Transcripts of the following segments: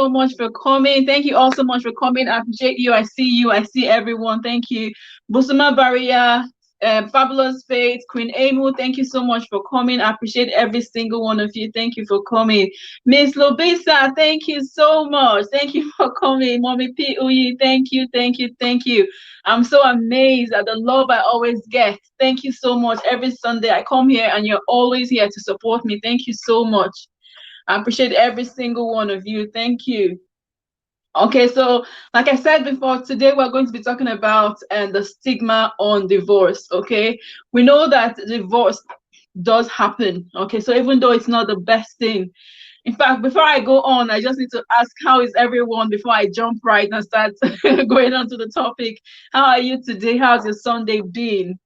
so much for coming. Thank you all so much for coming. I appreciate you. I see you. I see everyone. Thank you. Busuma Baria, Fabulous Faith, Queen Emu, thank you so much for coming. I appreciate every single one of you. Thank you for coming. Miss Lobisa, thank you so much. Thank you for coming. Mommy P. Uyi, thank you, thank you, thank you. I'm so amazed at the love I always get. Thank you so much. Every Sunday I come here and you're always here to support me. Thank you so much. I appreciate every single one of you. Thank you. Okay, so like I said before, today we're going to be talking about the stigma on divorce. Okay, we know that divorce does happen. Okay, so even though it's not the best thing, in fact, before I go on, I just need to ask, how is everyone before I jump right and start going on to the topic? How are you today? How's your Sunday been?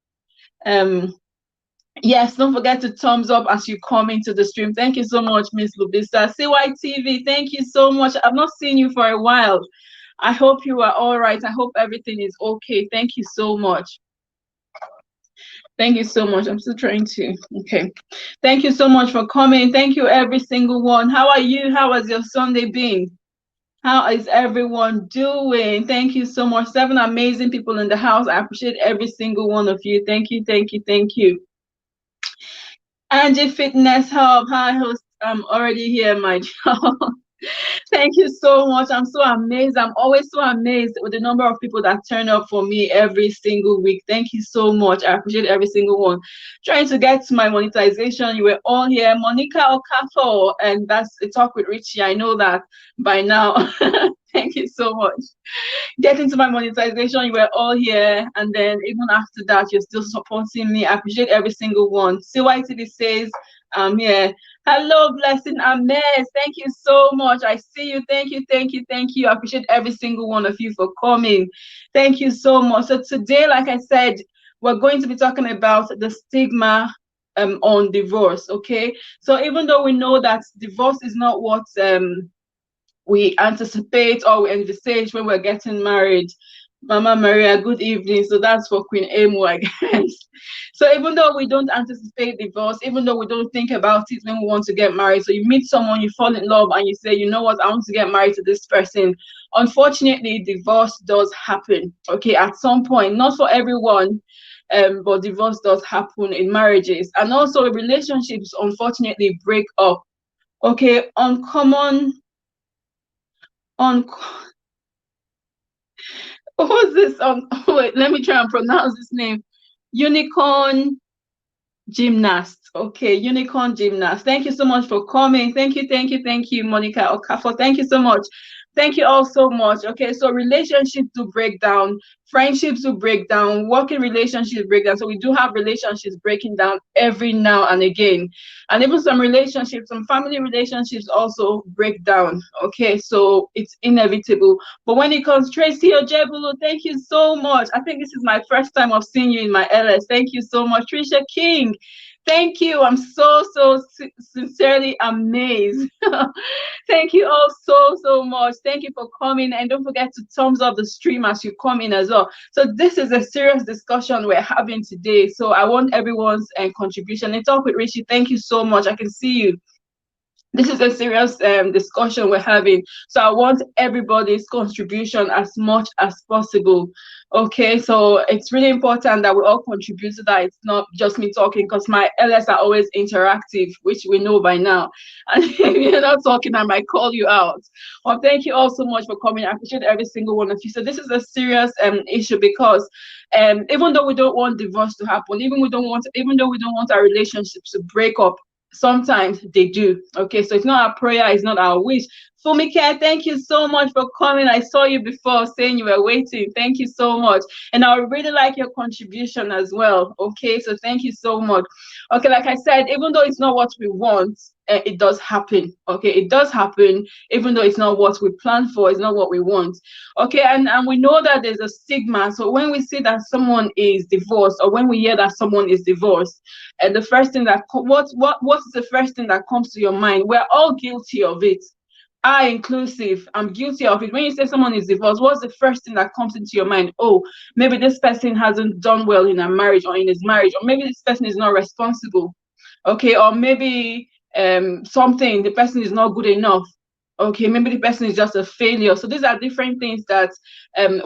Yes, don't forget to thumbs up as you come into the stream. Thank you so much, Miss Lubisa. CYTV, thank you so much. I've not seen you for a while. I hope you are all right. I hope everything is okay. Thank you so much. Thank you so much. I'm still trying to. Okay. Thank you so much for coming. Thank you, every single one. How are you? How has your Sunday been? How is everyone doing? Thank you so much. 7 amazing people in the house. I appreciate every single one of you. Thank you, thank you, thank you. Angie Fitness Hub, hi host, I'm already here, my child. Thank you so much. I'm so amazed. I'm always so amazed with the number of people that turn up for me every single week. Thank you so much. I appreciate every single one. Trying to get to my monetization. You were all here. Monica Okafor, and that's a talk with Richie. I know that by now. Thank you so much. Getting to my monetization, you were all here, and then even after that, you're still supporting me. I appreciate every single one. CYTV says, I'm here. Hello, Blessing Ahmed. Thank you so much. I see you. Thank you, thank you, thank you. I appreciate every single one of you for coming. Thank you so much. So today, like I said, we're going to be talking about the stigma on divorce. Okay. So even though we know that divorce is not what we anticipate or we envisage when we're getting married. Mama Maria, good evening. So that's for Queen Emu, I guess. So even though we don't anticipate divorce, even though we don't think about it when we want to get married, so you meet someone, you fall in love, and you say, you know what, I want to get married to this person. Unfortunately, divorce does happen, okay, at some point. Not for everyone, but divorce does happen in marriages. And also relationships, unfortunately, break up. Okay, who's this? Wait, let me try and pronounce this name. Unicorn Gymnast. Okay, Unicorn Gymnast. Thank you so much for coming. Thank you, thank you, thank you, Monica Okafor. Thank you so much. Thank you all so much. Okay, so relationships do break down, friendships do break down, working relationships break down. So we do have relationships breaking down every now and again. And even some relationships, some family relationships also break down. Okay, so it's inevitable. But when it comes, Tracy Ojebulu, thank you so much. I think this is my first time of seeing you in my LS. Thank you so much. Trisha King, thank you. I'm so sincerely amazed. Thank you all so much. Thank you for coming, and don't forget to thumbs up the stream as you come in as well. So this is a serious discussion we're having today, so I want everyone's contribution. And Talk with Richie, thank you so much. I can see you. This is a serious discussion we're having, so I want everybody's contribution as much as possible. Okay, so it's really important that we all contribute to that. It's not just me talking, because my LS are always interactive, which we know by now. And if you're not talking, I might call you out. Well, thank you all so much for coming. I appreciate every single one of you. So this is a serious issue, because even though we don't want divorce to happen, even though we don't want our relationships to break up, sometimes they do. Okay, so it's not our prayer, it's not our wish. Fumike, thank you so much for coming. I saw you before saying you were waiting. Thank you so much. And I would really like your contribution as well. Okay, so thank you so much. Okay, like I said, even though it's not what we want, it does happen. Okay, it does happen, even though it's not what we plan for, it's not what we want. Okay, and we know that there's a stigma. So when we see that someone is divorced, or when we hear that someone is divorced, and the first thing that what's the first thing that comes to your mind? We're all guilty of it. I inclusive, I'm guilty of it. When you say someone is divorced, what's the first thing that comes into your mind? Oh, maybe this person hasn't done well in a marriage or in his marriage, or maybe this person is not responsible. Okay, or maybe the person is not good enough. Okay, maybe the person is just a failure. So these are different things that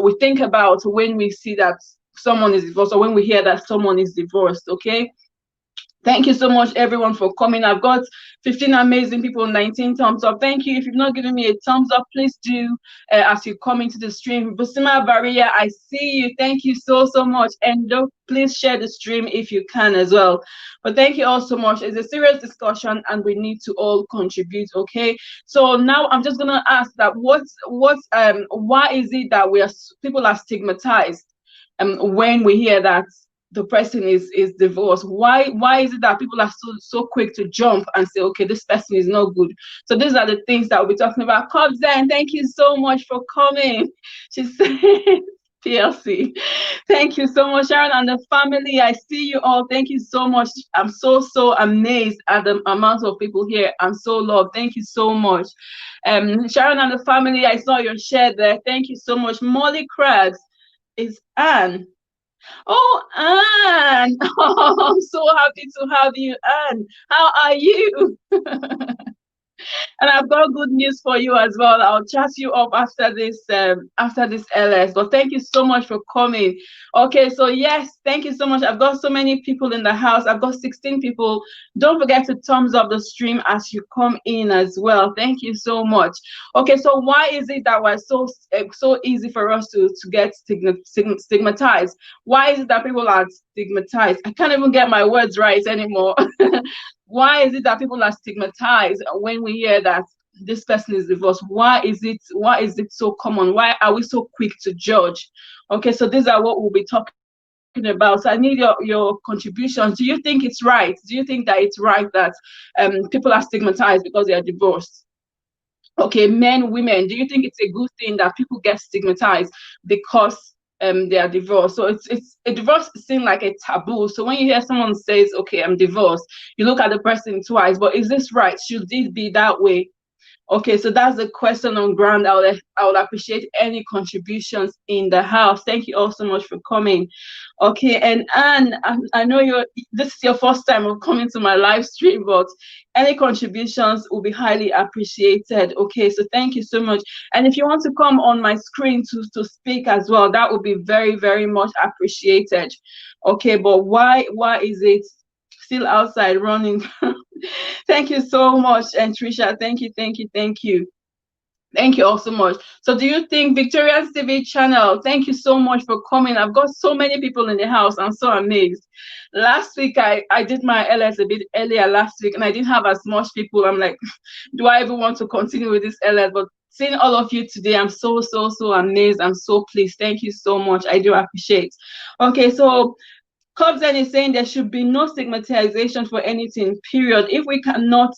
we think about when we see that someone is divorced, or when we hear that someone is divorced. Okay. Thank you so much, everyone, for coming. I've got 15 amazing people, 19 thumbs up. Thank you. If you've not given me a thumbs up, please do as you come into the stream. Busima Baria, I see you. Thank you so, so much. And please share the stream if you can as well. But thank you all so much. It's a serious discussion and we need to all contribute, okay? So now I'm just going to ask that why is it that people are stigmatized when we hear that the person is divorced? Why is it that people are so quick to jump and say, okay, this person is not good? So these are the things that we're talking about. Cobzen, thank you so much for coming. She said PLC. Thank you so much, Sharon and the family. I see you all. Thank you so much. I'm so amazed at the amount of people here. I'm so loved. Thank you so much. Sharon and the family, I saw your share there. Thank you so much. Molly Craggs is Anne. Oh, Anne. Oh, I'm so happy to have you, Anne. How are you? And I've got good news for you as well. I'll chat you up after this LS. But thank you so much for coming. Okay, so yes, thank you so much. I've got so many people in the house. I've got 16 people. Don't forget to thumbs up the stream as you come in as well. Thank you so much. Okay, so why is it that we're so easy for us to get stigmatized? Why is it that people are stigmatized? I can't even get my words right anymore. Why is it that people are stigmatized when we hear that this person is divorced? Why is it so common? Why are we so quick to judge? Okay, so these are what we'll be talking about. So I need your contributions. Do you think it's right? Do you think that it's right that people are stigmatized because they are divorced? Okay, men, women, do you think it's a good thing that people get stigmatized because they are divorced? So it's a divorce seems like a taboo. So when you hear someone says, okay, I'm divorced, you look at the person twice, but is this right? Should it be that way? Okay, so that's the question on ground. I would appreciate any contributions in the house. Thank you all so much for coming. Okay, and Anne, I know this is your first time of coming to my live stream, but any contributions will be highly appreciated. Okay, so thank you so much. And if you want to come on my screen to speak as well, that would be very, very much appreciated. Okay, but why is it still outside running? Thank you so much, and Trisha. Thank you, thank you, thank you. Thank you all so much. So do you think Victoria's TV channel, thank you so much for coming. I've got so many people in the house. I'm so amazed. Last week, I did my LS a bit earlier last week, and I didn't have as much people. I'm like, do I ever want to continue with this LS? But seeing all of you today, I'm so amazed. I'm so pleased. Thank you so much. I do appreciate. Okay, so Cobzen is saying there should be no stigmatization for anything, period. If we cannot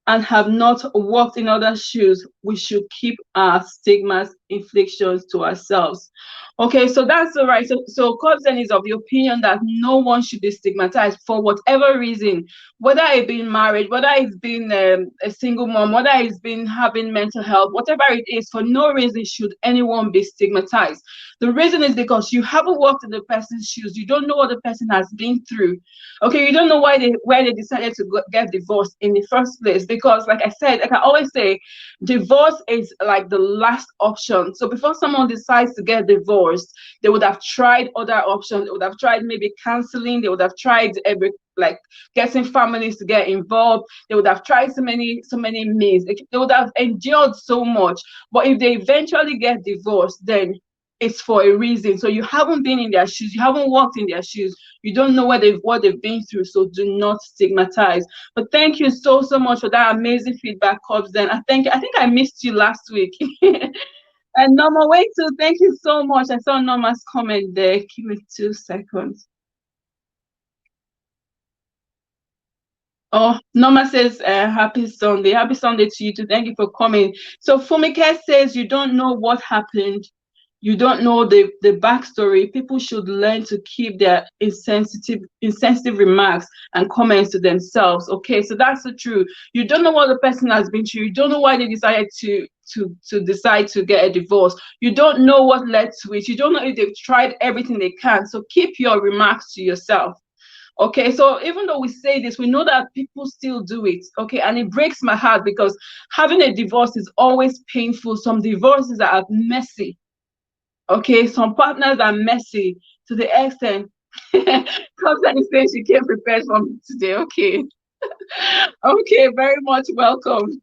and have not walked in others' shoes, we should keep our stigmas, inflictions to ourselves. Okay, so that's all right. So Cobzen is of the opinion that no one should be stigmatized for whatever reason, whether it's been married, whether it's been a single mom, whether it's been having mental health, whatever it is, for no reason should anyone be stigmatized. The reason is because you haven't walked in the person's shoes. You don't know what the person has been through. Okay, you don't know why they decided to get divorced in the first place. Because, like I said, like I always say, divorce is like the last option. So before someone decides to get divorced, they would have tried other options. They would have tried maybe counseling. They would have tried like getting families to get involved. They would have tried so many means. They would have endured so much. But if they eventually get divorced, then it's for a reason. So you haven't been in their shoes, you haven't walked in their shoes, you don't know what they've been through. So do not stigmatize. But thank you so much for that amazing feedback, Cobbs. Then I think I missed you last week. And Norma, wait too. Thank you so much. I saw Norma's comment there. Give me 2 seconds. Oh, Norma says, happy Sunday. Happy Sunday to you too. Thank you for coming. So Fumike says you don't know what happened. You don't know the backstory. People should learn to keep their insensitive remarks and comments to themselves. Okay, so that's the truth. You don't know what the person has been through. You don't know why they decided to decide to get a divorce. You don't know what led to it. You don't know if they've tried everything they can. So keep your remarks to yourself. Okay, so even though we say this, we know that people still do it. Okay, and it breaks my heart because having a divorce is always painful. Some divorces are messy. Okay, some partners are messy to the extent. Comes and says she came prepared for me today. Okay, okay, very much welcome.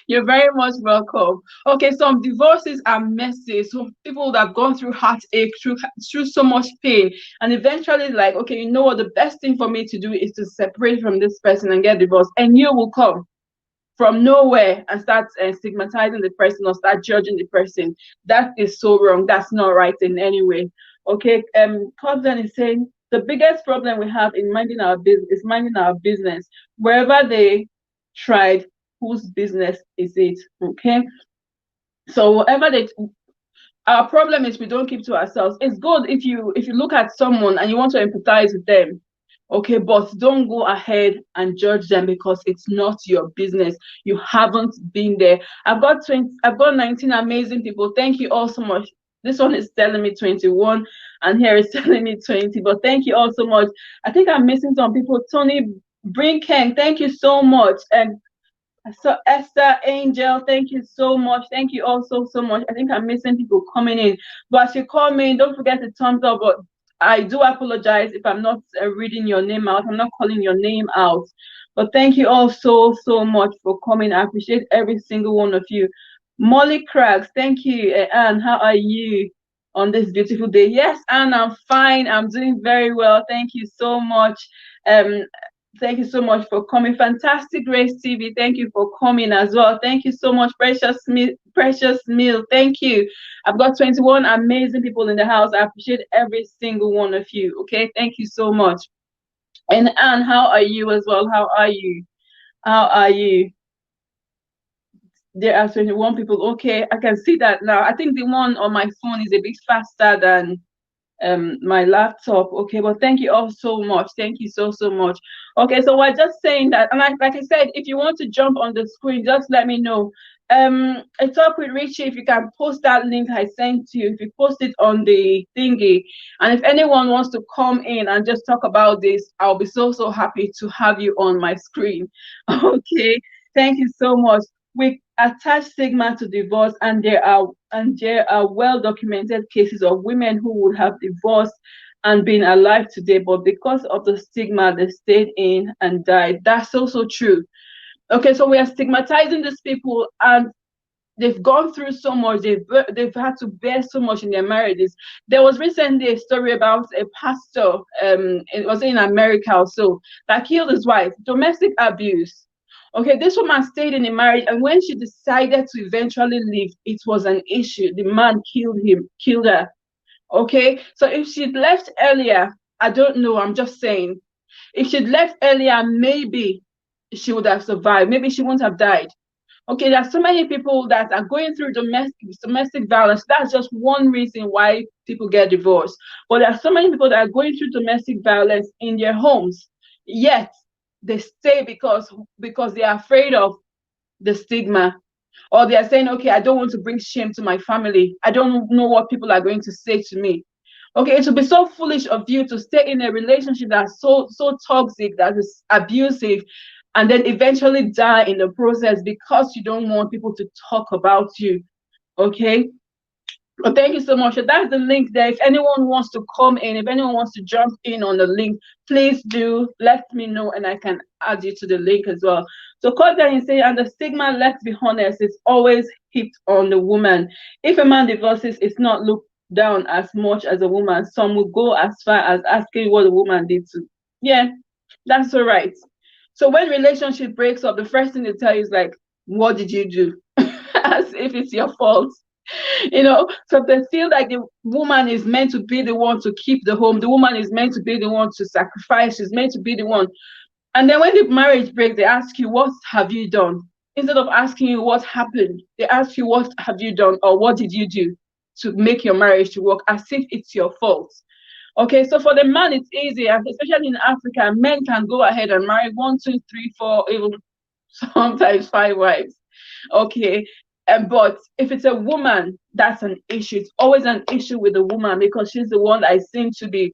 You're very much welcome. Okay, some divorces are messy. Some people that have gone through heartache, through so much pain, and eventually, like, okay, you know what? The best thing for me to do is to separate from this person and get divorced. And you will come from nowhere and start stigmatizing the person or start judging the person. That is so wrong. That's not right in any way. Okay, Cobden is saying the biggest problem we have in minding our business is minding our business. Wherever they tried, whose business is it? Okay, so whatever they, our problem is we don't keep to ourselves. It's good if you look at someone and you want to empathize with them, okay, but don't go ahead and judge them because it's not your business. You haven't been there. I've got 19 amazing people. Thank you all so much. This one is telling me 21 and here is telling me 20, but thank you all so much. I think I'm missing some people. Tony Brinken, thank you so much. And so Esther, Angel, thank you so much. Thank you all so much. I think I'm missing people coming in. But as you come in, don't forget to thumbs up. But I do apologize if I'm not reading your name out. I'm not calling your name out. But thank you all so much for coming. I appreciate every single one of you. Molly Craggs, thank you. Anne, how are you on this beautiful day? Yes, Anne, I'm fine. I'm doing very well. Thank you so much. Um, Thank you so much for coming. Fantastic Grace TV. Thank you for coming as well. Thank you so much, Precious Meal. Thank you. I've got 21 amazing people in the house. I appreciate every single one of you. Okay, thank you so much. And Anne, how are you as well? How are you? How are you? There are 21 people. Okay, I can see that now. I think the one on my phone is a bit faster than my laptop. Okay, well, thank you all so much. Thank you so much. Okay, so we're just saying that, and like I said, if you want to jump on the screen, just let me know. I talk with Richie. If you can post that link I sent to you, if you post it on the thingy, and if anyone wants to come in and just talk about this, I'll be so happy to have you on my screen. Okay, thank you so much. We attach stigma to divorce, and there are well documented cases of women who would have divorced and been alive today, but because of the stigma, they stayed in and died. That's also true. Okay, so we are stigmatizing these people, and they've gone through so much. They've had to bear so much in their marriages. There was recently a story about a pastor. It was in America also, that killed his wife. Domestic abuse. Okay, this woman stayed in a marriage, and when she decided to eventually leave, it was an issue. The man killed her. Okay, so if she'd left earlier, I don't know, I'm just saying. If she'd left earlier, maybe she would have survived. Maybe she wouldn't have died. Okay, there are so many people that are going through domestic violence. That's just one reason why people get divorced. But there are so many people that are going through domestic violence in their homes, yet they stay because they are afraid of the stigma, or they are saying, okay, I don't want to bring shame to my family. I don't know what people are going to say to me. Okay, it would be so foolish of you to stay in a relationship that's so toxic, that is abusive, and then eventually die in the process because you don't want people to talk about you. Okay, well, thank you so much. So that's the link there. If anyone wants to come in, if anyone wants to jump in on the link, please do let me know and I can add you to the link as well. So Kodan is saying, and the stigma, let's be honest, is always hit on the woman. If a man divorces, it's not looked down as much as a woman. Some will go as far as asking what the woman did to. Yeah, that's all right. So when relationship breaks up, the first thing they tell you is like, what did you do? As if it's your fault. So they feel like the woman is meant to be the one to keep the home, the woman is meant to be the one to sacrifice, she's meant to be the one. And then when the marriage breaks, they ask you, what have you done? Instead of asking you what happened, they ask you, what have you done, or what did you do to make your marriage to work, as if it's your fault. Okay, so for the man it's easy, especially in Africa. Men can go ahead and marry one, two, three, four, even sometimes five wives. Okay, but if it's a woman, that's an issue. It's always an issue with the woman because she's the one that is seen to be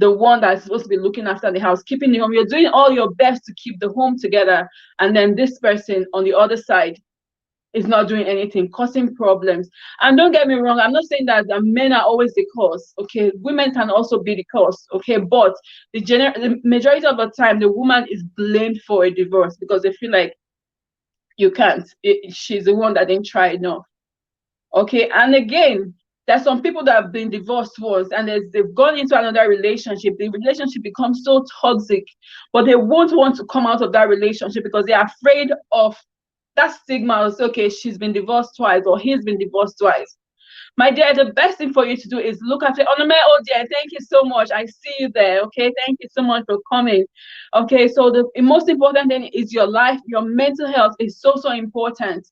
the one that's supposed to be looking after the house, keeping the home. You're doing all your best to keep the home together, and then this person on the other side is not doing anything, causing problems. And don't get me wrong, I'm not saying that the men are always the cause. Okay, women can also be the cause. Okay, but the majority of the time, the woman is blamed for a divorce because they feel like you can't. She's the one that didn't try enough. Okay, and again, there's some people that have been divorced once and they've gone into another relationship. The relationship becomes so toxic, but they won't want to come out of that relationship because they're afraid of that stigma of, okay, she's been divorced twice or he's been divorced twice. My dear, the best thing for you to do is look at it. Onome, oh dear, thank you so much. I see you there. Okay, thank you so much for coming. Okay, so the most important thing is your life. Your mental health is so, so important.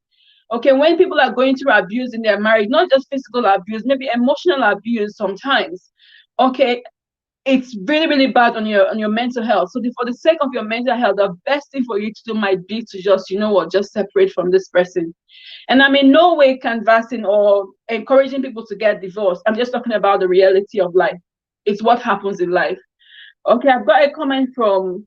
Okay, when people are going through abuse in their marriage, not just physical abuse, maybe emotional abuse sometimes. Okay, it's really, really bad on your mental health. So for the sake of your mental health, the best thing for you to do might be to just, you know what, just separate from this person. And I'm in no way canvassing or encouraging people to get divorced. I'm just talking about the reality of life. It's what happens in life. Okay, I've got a comment from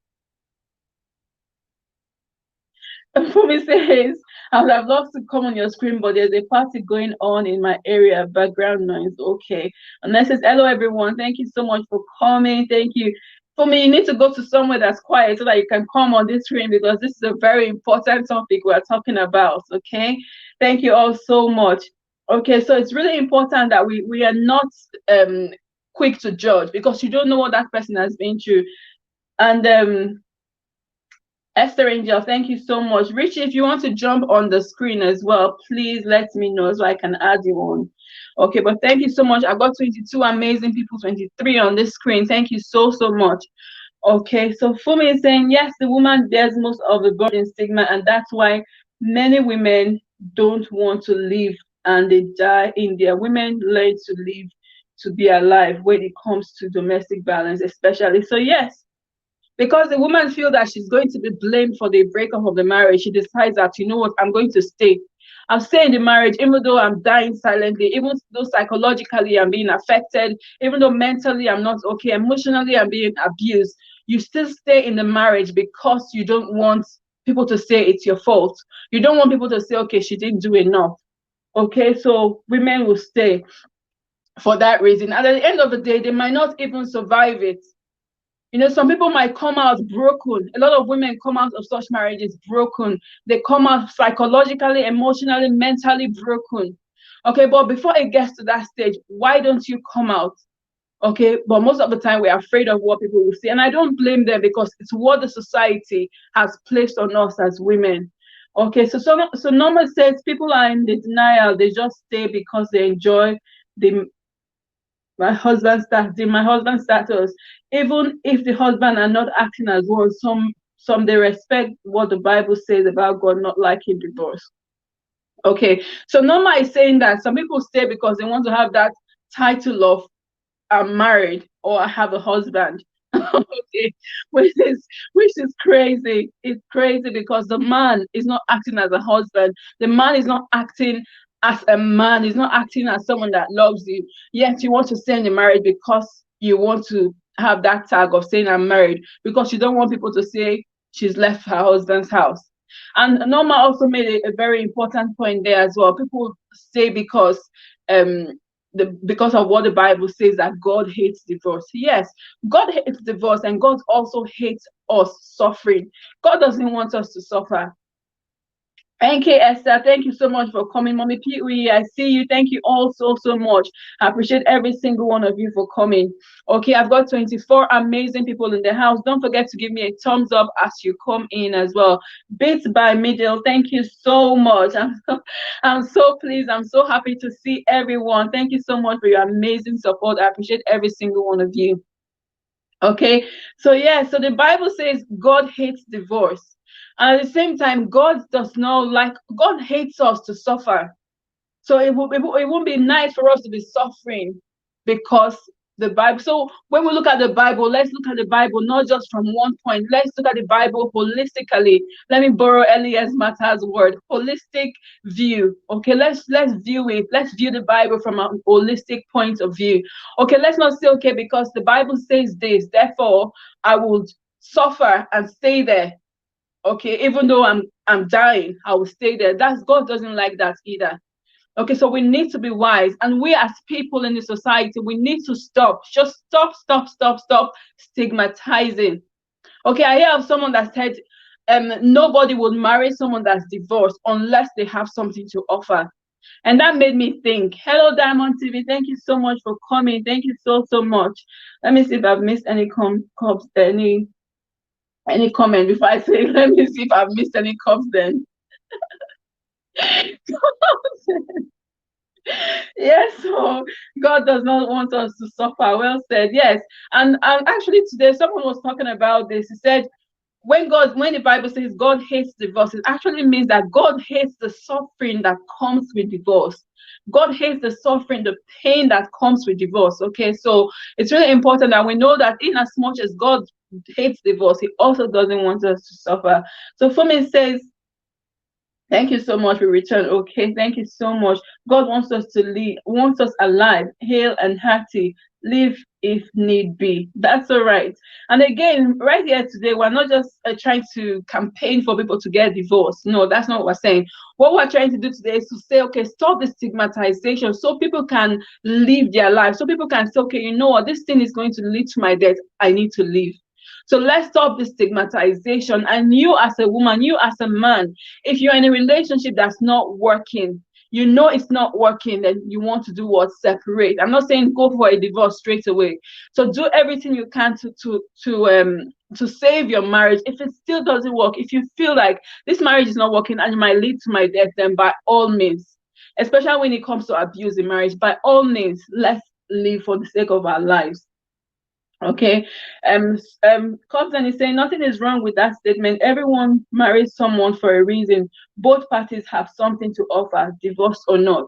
Fumi says, I would have loved to come on your screen, but there's a party going on in my area, background noise. Okay. And that says, hello, everyone. Thank you so much for coming. Thank you. Fumi, you need to go to somewhere that's quiet so that you can come on this screen because this is a very important topic we're talking about. Okay. Thank you all so much. Okay. So it's really important that we are not quick to judge because you don't know what that person has been through. And Esther Angel, thank you so much. Richie, if you want to jump on the screen as well, please let me know so I can add you on. Okay, but thank you so much. I've got 22 amazing people, 23 on this screen. Thank you so, so much. Okay, so Fumi is saying, yes, the woman bears most of the burden stigma, and that's why many women don't want to live and they die in there. Women learn to live to be alive when it comes to domestic violence, especially. So, yes, because the woman feels that she's going to be blamed for the breakup of the marriage, she decides that, you know what, I'm going to stay. I'll stay in the marriage, even though I'm dying silently, even though psychologically I'm being affected, even though mentally I'm not okay, emotionally I'm being abused. You still stay in the marriage because you don't want people to say it's your fault. You don't want people to say, okay, she didn't do enough. Okay, so women will stay for that reason. And at the end of the day, they might not even survive it. You know, some people might come out broken. A lot of women come out of such marriages broken. They come out psychologically, emotionally, mentally broken. Okay, but before it gets to that stage, why don't you come out? Okay, but most of the time we're afraid of what people will say. And I don't blame them because it's what the society has placed on us as women. Okay, so Norma says people are in the denial, they just stay because they enjoy the my husband's status, even if the husband are not acting as one, some they respect what the Bible says about God not liking divorce. Okay, so Norma is saying that some people stay because they want to have that title of I'm married or I have a husband. Okay, which is crazy. It's crazy because the man is not acting as a husband. The man is not acting as a man. He's not acting as someone that loves you. Yet you want to stay in the marriage because you want to have that tag of saying I'm married because you don't want people to say she's left her husband's house. And Norma also made a very important point there as well. People say because um because of what the Bible says that God hates divorce. Yes, God hates divorce and God also hates us suffering. God doesn't want us to suffer. Thank you, Esther. Thank you so much for coming. Mommy Pee, I see you. Thank you all so much. I appreciate every single one of you for coming. Okay, I've got 24 amazing people in the house. Don't forget to give me a thumbs up as you come in as well. Bits by Middle, thank you so much. I'm so pleased. I'm so happy to see everyone. Thank you so much for your amazing support. I appreciate every single one of you. Okay, so yeah, so the Bible says God hates divorce. And at the same time, God does not like, God hates us to suffer. So it won't be nice for us to be suffering because the Bible. So when we look at the Bible, let's look at the Bible not just from one point. Let's look at the Bible holistically. Let me borrow Elias Mata's word, holistic view. Okay, let's view it. Let's view the Bible from a holistic point of view. Okay, let's not say, okay, because the Bible says this, therefore I would suffer and stay there. Okay, even though I'm dying, I will stay there. That's God doesn't like that either. Okay, so we need to be wise, and we as people in the society, we need to stop. Just stop stigmatizing. Okay, I hear of someone that said, nobody would marry someone that's divorced unless they have something to offer. And that made me think. Hello, Diamond TV. Thank you so much for coming. Thank you so much. Let me see if I've missed any any comment before I say. Let me see if I've missed any comments. Then. Yes, so God does not want us to suffer. Well said. Yes. And actually today someone was talking about this. He said when the Bible says God hates divorce, it actually means that God hates the suffering that comes with divorce. God hates the suffering, the pain that comes with divorce. Okay, so it's really important that we know that in as much as God hates divorce, he also doesn't want us to suffer. So Fumi says, thank you so much. We return. Okay, thank you so much. God wants us to live, wants us alive, hale and hearty, live if need be. That's all right. And again, right here today, we're not just trying to campaign for people to get divorced. No, that's not what we're saying. What we're trying to do today is to say, okay, stop the stigmatization so people can live their life. So people can say, okay, you know what, this thing is going to lead to my death. I need to live. So let's stop the stigmatization. And you as a woman, you as a man, if you're in a relationship that's not working, you know it's not working, then you want to do what? Separate. I'm not saying go for a divorce straight away. So do everything you can to save your marriage. If it still doesn't work, if you feel like this marriage is not working and it might lead to my death, then by all means, especially when it comes to abuse in marriage, by all means, let's live for the sake of our lives. Okay, Cobden is saying nothing is wrong with that statement. Everyone marries someone for a reason. Both parties have something to offer, divorce or not.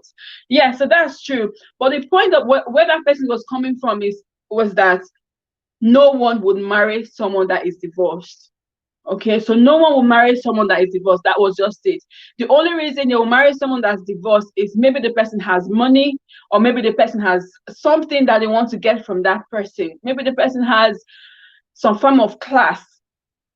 Yeah, so that's true. But the point of where that person was coming from was that no one would marry someone that is divorced. Okay, so no one will marry someone that is divorced. That was just it. The only reason they will marry someone that's divorced is maybe the person has money, or maybe the person has something that they want to get from that person. Maybe the person has some form of class.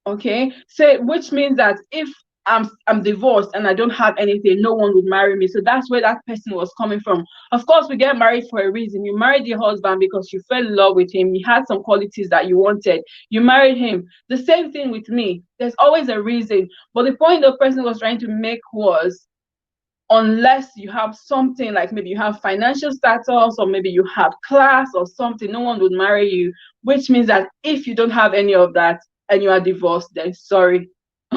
Okay, so which means that if I'm divorced and I don't have anything, no one would marry me. So that's where that person was coming from. Of course, we get married for a reason. You married your husband because you fell in love with him. He had some qualities that you wanted. You married him. The same thing with me. There's always a reason. But the point the person was trying to make was, unless you have something like maybe you have financial status or maybe you have class or something, no one would marry you, which means that if you don't have any of that and you are divorced, then sorry.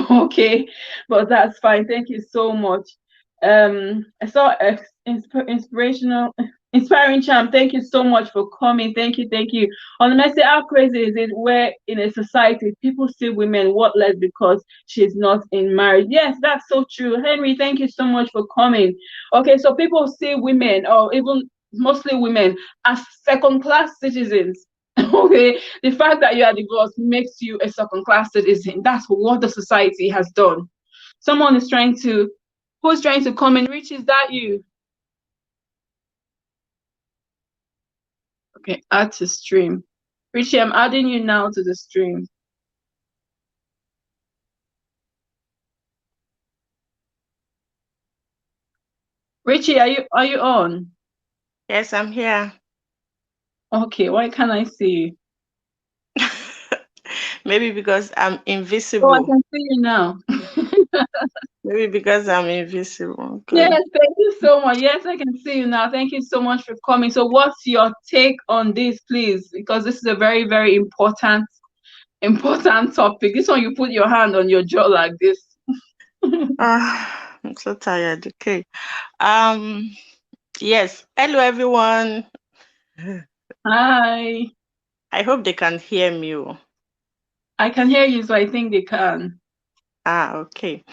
Okay, but that's fine. Thank you so much. I saw inspirational inspiring charm. Thank you so much for coming. Thank you. On the message, how crazy is it where in a society people see women worthless because she's not in marriage? Yes, that's so true. Henry, thank you so much for coming. Okay, so people see women, or even mostly women, as second-class citizens. Okay, the fact that you are divorced makes you a second-class citizen. That's what the society has done. Someone is trying to, who's trying to come in? Rich, is that you? Okay, add to stream. Richie, I'm adding you now to the stream. Richie, are you on? Yes, I'm here. Okay, why can't I see you? Maybe because I'm Oh, I invisible. can see you now. Maybe because I'm invisible. Yes, Okay. thank you so much. Yes, I can see you now. Thank you so much for coming. So what's your take on this, please? Because this is a very, very important topic. This one you put your hand on your jaw like this. I'm so tired. Okay. Um, yes. Hello, everyone. Hi. I hope they can hear me. Oh. I can hear you, so I think they can. Okay.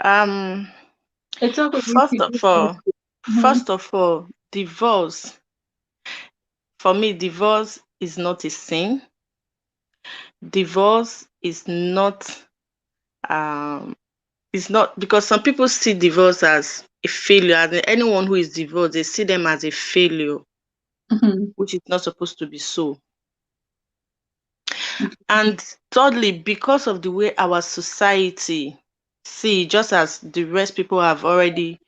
Um, It's okay, first of Richie. all, Mhm. first of all, divorce. For me, divorce is not a sin. Divorce um is not, because some people see divorce as a failure, and anyone who is divorced, they see them as a failure, Mhm. which is not supposed to be so. And thirdly, because of the way our society see, just as the rest people have already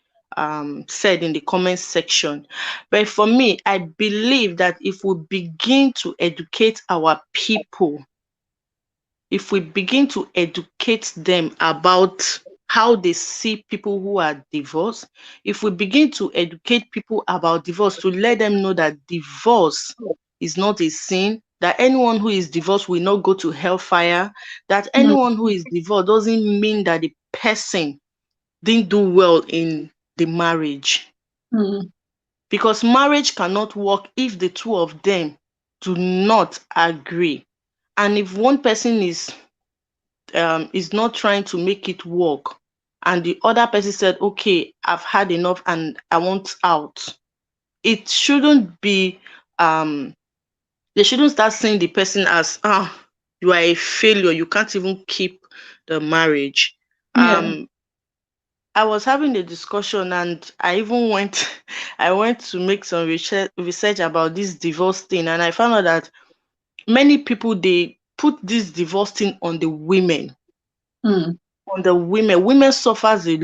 said in the comment section. But for me, I believe that if we begin to educate our people, if we begin to educate them about how they see people who are divorced, if we begin to educate people about divorce, to let them know that divorce is not a sin, that anyone who is divorced will not go to hellfire, that Mm, anyone who is divorced doesn't mean that the person didn't do well in the marriage. mm, Because marriage cannot work if the two of them do not agree. And if one person is not trying to make it work, and the other person said, okay, I've had enough and I want out, it shouldn't be they shouldn't start seeing the person as, you are a failure, you can't even keep the marriage. yeah. I was having a discussion, and I even went I went to make some research about this divorce thing, and I found out that many people, they put this divorce thing on the women. Mm, Women suffers a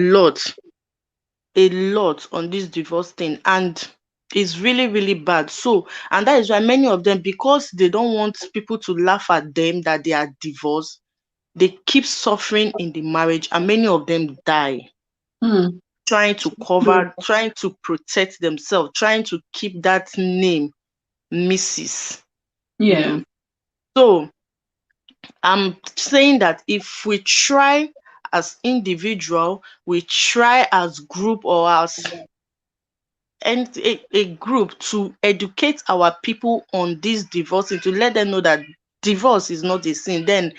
lot on this divorce thing, and it's really, really bad. So, and that is why many of them, because they don't want people to laugh at them that they are divorced, they keep suffering in the marriage, and many of them die mm, trying to cover, trying to protect themselves, trying to keep that name, Mrs. you yeah. know so I'm saying that if we try as individual, we try as group, or as a group, to educate our people on this divorce and to let them know that divorce is not a sin, then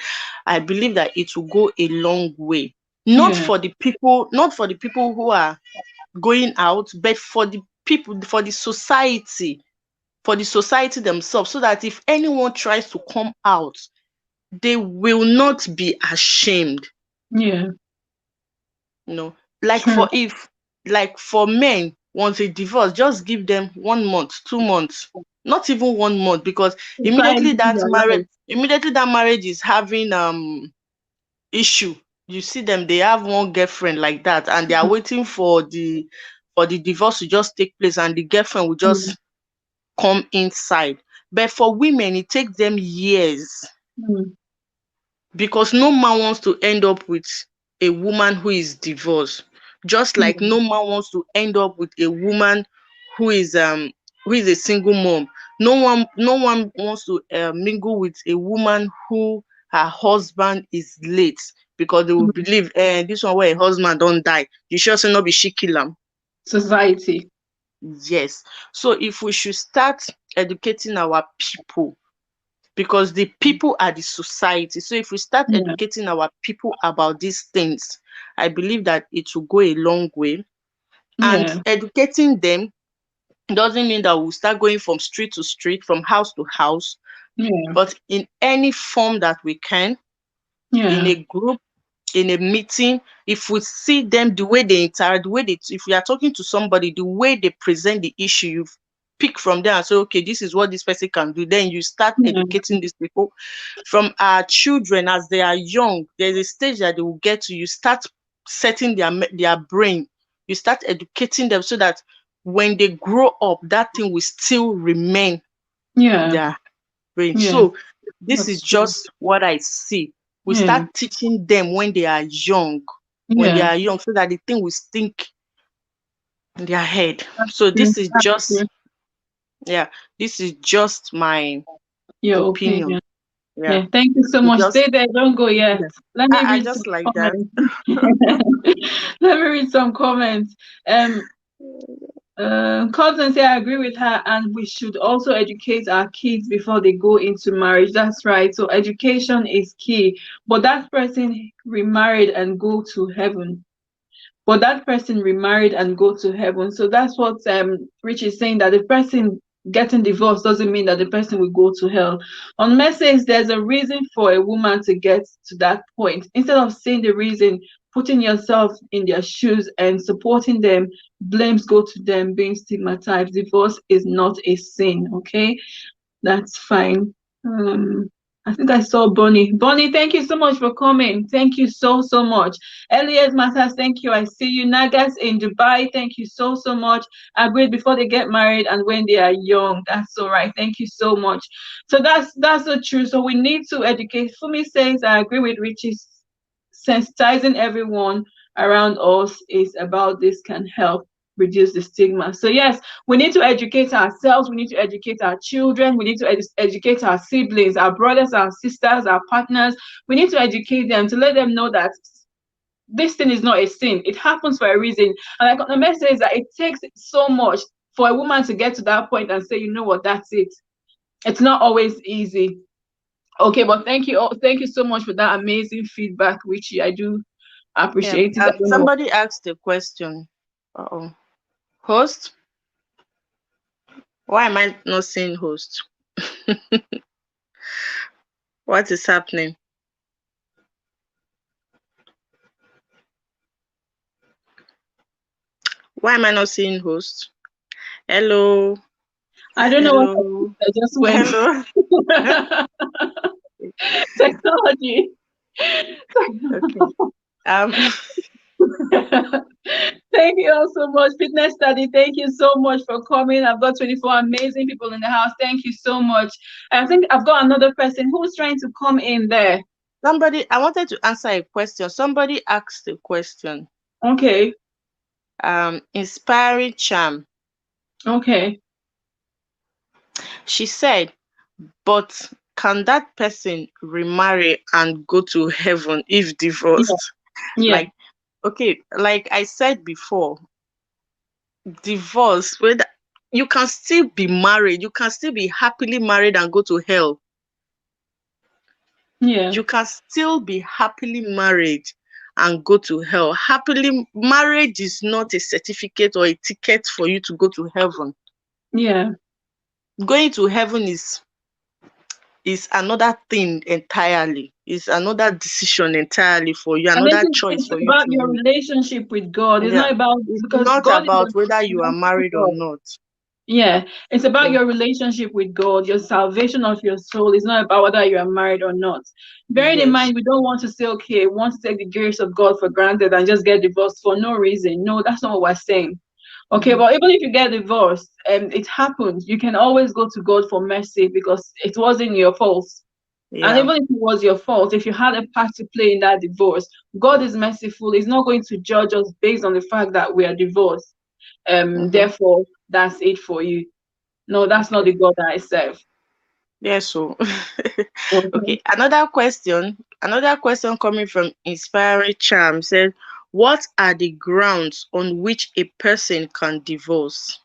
I believe that it will go a long way. Not Yeah. for the people, not for the people who are going out, but for the people, for the society, themselves, so that if anyone tries to come out, they will not be ashamed. Yeah. you know like True. for if like for men, once a divorce, just give them 1 month, 2 months, not even 1 month, because Try living your life. immediately that marriage is having issue, you see them, they have one girlfriend like that, and they are waiting for the divorce to just take place, and the girlfriend will Mm, just come inside. But for women, it takes them years, mm, because no man wants to end up with a woman who is divorced, just like mm, no man wants to end up with a woman who is um who is a single mom. No one wants to mingle with a woman who her husband is late, because they will mm. believe, this one where a husband don't die, you sure say no be she kill am. Society. Yes. So if we should start educating our people, because the people are the society. So if we start Yeah. educating our people about these things, I believe that it will go a long way. And Yeah. educating them doesn't mean that we'll start going from street to street, from house to house, Yeah. but in any form that we can, in Yeah. a group, in a meeting, if we see them, the way they interact, if we are talking to somebody, the way they present the issue, you pick from there and say, okay, this is what this person can do. Then you start Yeah. educating these people. From our children, as they are young, there's a stage that they will get to. You start setting their brain. You start educating them, so that when they grow up, that thing will still remain Yeah. there brain. Yeah. So this is That's true. just what I see. We Yeah. start teaching them when they Yeah. are young, so that the thing will stink in their head. So True. this is That's just, true. yeah, this is just my Your opinion. opinion. Yeah, Yeah. Thank you so it much. just, Stay there. Don't go yet. yeah. Let me I read some just like that. comments. Let me read some comments. Um, Cousin say I agree with her, and we should also educate our kids before they go into marriage. That's right. So education is key. But that person remarried and go to heaven. But that person remarried and go to heaven. So that's what Rich is saying, that the person getting divorced doesn't mean that the person will go to hell. On message, there's a reason for a woman to get to that point. Instead of saying the reason, putting yourself in their shoes and supporting them, blames go to them being stigmatized. Divorce is not a sin, okay? That's fine. I think I saw Bonnie. Bonnie, thank you so much for coming. Thank you so, so much. Elias Matters, thank you. I see you. Nagas in Dubai, thank you so, so much. Agreed before they get married and when they are young. That's all right. Thank you so much. So that's the truth. So we need to educate. Fumi says, I agree with Richie. Sensitizing everyone around us is about this can help reduce the stigma. So yes, we need to educate ourselves, we need to educate our children, we need to educate our siblings, our brothers, our sisters, our partners. We need to educate them to let them know that this thing is not a sin. It happens for a reason. And like the message is that it takes so much for a woman to get to that point and say, you know what, that's it. It's not always easy. Okay, but thank you so much for that amazing feedback, Richie. I do Yeah. appreciate it. I don't know. Somebody asked a question. Uh-oh. Host? Why am I not seeing host? What is happening? Why am I not seeing host? Hello. I don't know what Hello. I just went. Hello. Technology. Okay. Um, Thank you all so much. Fitness study, thank you so much for coming. I've got 24 amazing people in the house. Thank you so much. I think I've got another person who's trying to come in there. I wanted to answer a question. Somebody asked a question. Okay. Inspiring charm. Okay. She said, but can that person remarry and go to heaven if Yeah. divorced? Yeah. Like, okay, like I said before, divorce, whether you can still be married, you can still be happily married and go to hell. Yeah. You can still be happily married and go to hell. Happily marriage is not a certificate or a ticket for you to go to heaven. Yeah. Going to heaven is another thing entirely. It's another decision entirely for you, And another it's choice for you about to your make. relationship with God. It's Yeah. not about It's because not God is about your whether you are married or God. not. Yeah, it's about Yeah. your relationship with God, your salvation of your soul. It's not about whether you are married or not. Bearing in Yes. mind, we don't want to say, okay, we want to take the grace of God for granted and just get divorced for no reason. No, that's not what we're saying. Okay, Hmm. but even if you get divorced and it happens, you can always go to God for mercy because it wasn't your fault. And Yeah. even if it was your fault, if you had a part to play in that divorce, God is merciful. He's not going to judge us based on the fact that we are divorced. Hmm. Therefore, that's it for you. No, that's not Okay. the God that I serve. Yeah, so Okay. okay. Another question coming from Inspiring Charm said, what are the grounds on which a person can divorce?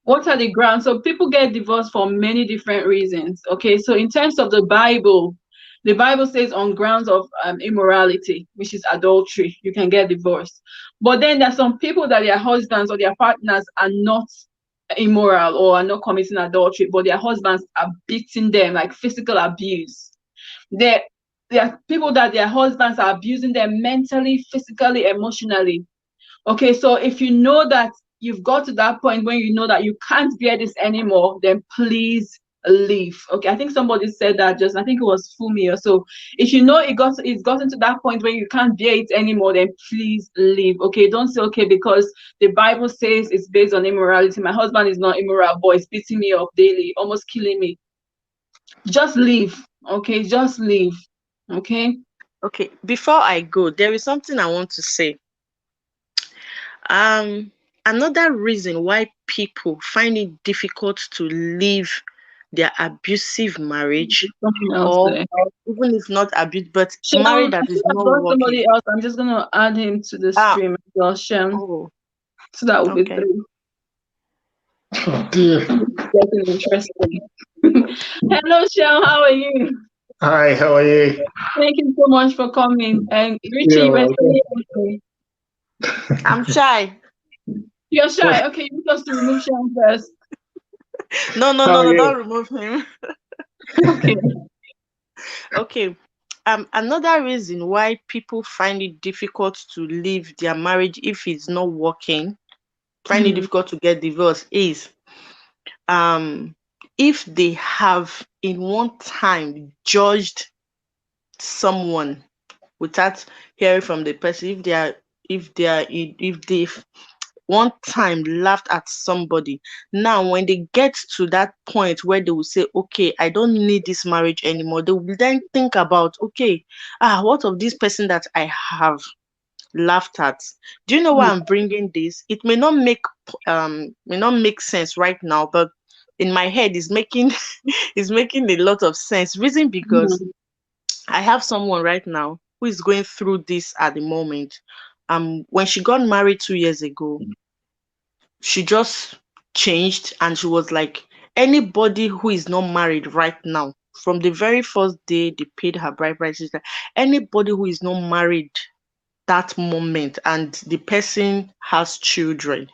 What are the grounds? So people get divorced for many different reasons. Okay. So in terms of the Bible says on grounds of immorality, which is adultery, you can get divorced. But then there's some people that their husbands or their partners are not immoral or are not committing adultery, but their husbands are beating them like physical abuse. There, there are people that their husbands are abusing them mentally, physically, emotionally. Okay, so if you know that you've got to that point when you know that you can't bear this anymore, then please leave. Okay, I think somebody said that just I think it was Fumi or so. If you know it's gotten to that point where you can't bear it anymore, then please leave. Okay, don't say okay because the Bible says it's based on immorality. My husband is not immoral, boy, he's beating me up daily, almost killing me. Just leave. Okay, just leave. Okay. Okay, before I go, there is something I want to say. Um, Another reason why people find it difficult to leave their abusive marriage, Something else or there. even if not abuse, but Shem, marriage I that is think I've not got working. somebody else. I'm just gonna add him to the Ah, stream as well, Shem. oh, So that will be okay. three. Oh dear. Getting interesting. Hello, Shem. How are you? Hi, how are you? Thank you so much for coming. And Richie, You're we're welcome. saying okay. I'm shy. You're shy. Okay, you just to remove Shem first. No, no, How no, are no, you? don't remove him. Okay. Okay. Another reason why people find it difficult to leave their marriage if it's not working, find it Mm-hmm. difficult to get divorced is um if they have in one time judged someone without hearing from the person, if they've one time laughed at somebody. Now when they get to that point where they will say, okay, I don't need this marriage anymore, they will then think about, okay, what of this person that I have laughed at? Do you know why I'm bringing this? It may not make sense right now, but in my head is making is making a lot of sense. Reason because Mm-hmm. I have someone right now who is going through this at the moment. When she got married 2 years ago, she just changed and she was like, anybody who is not married right now, from the very first day they paid her bride price, she's like, anybody who is not married that moment and the person has children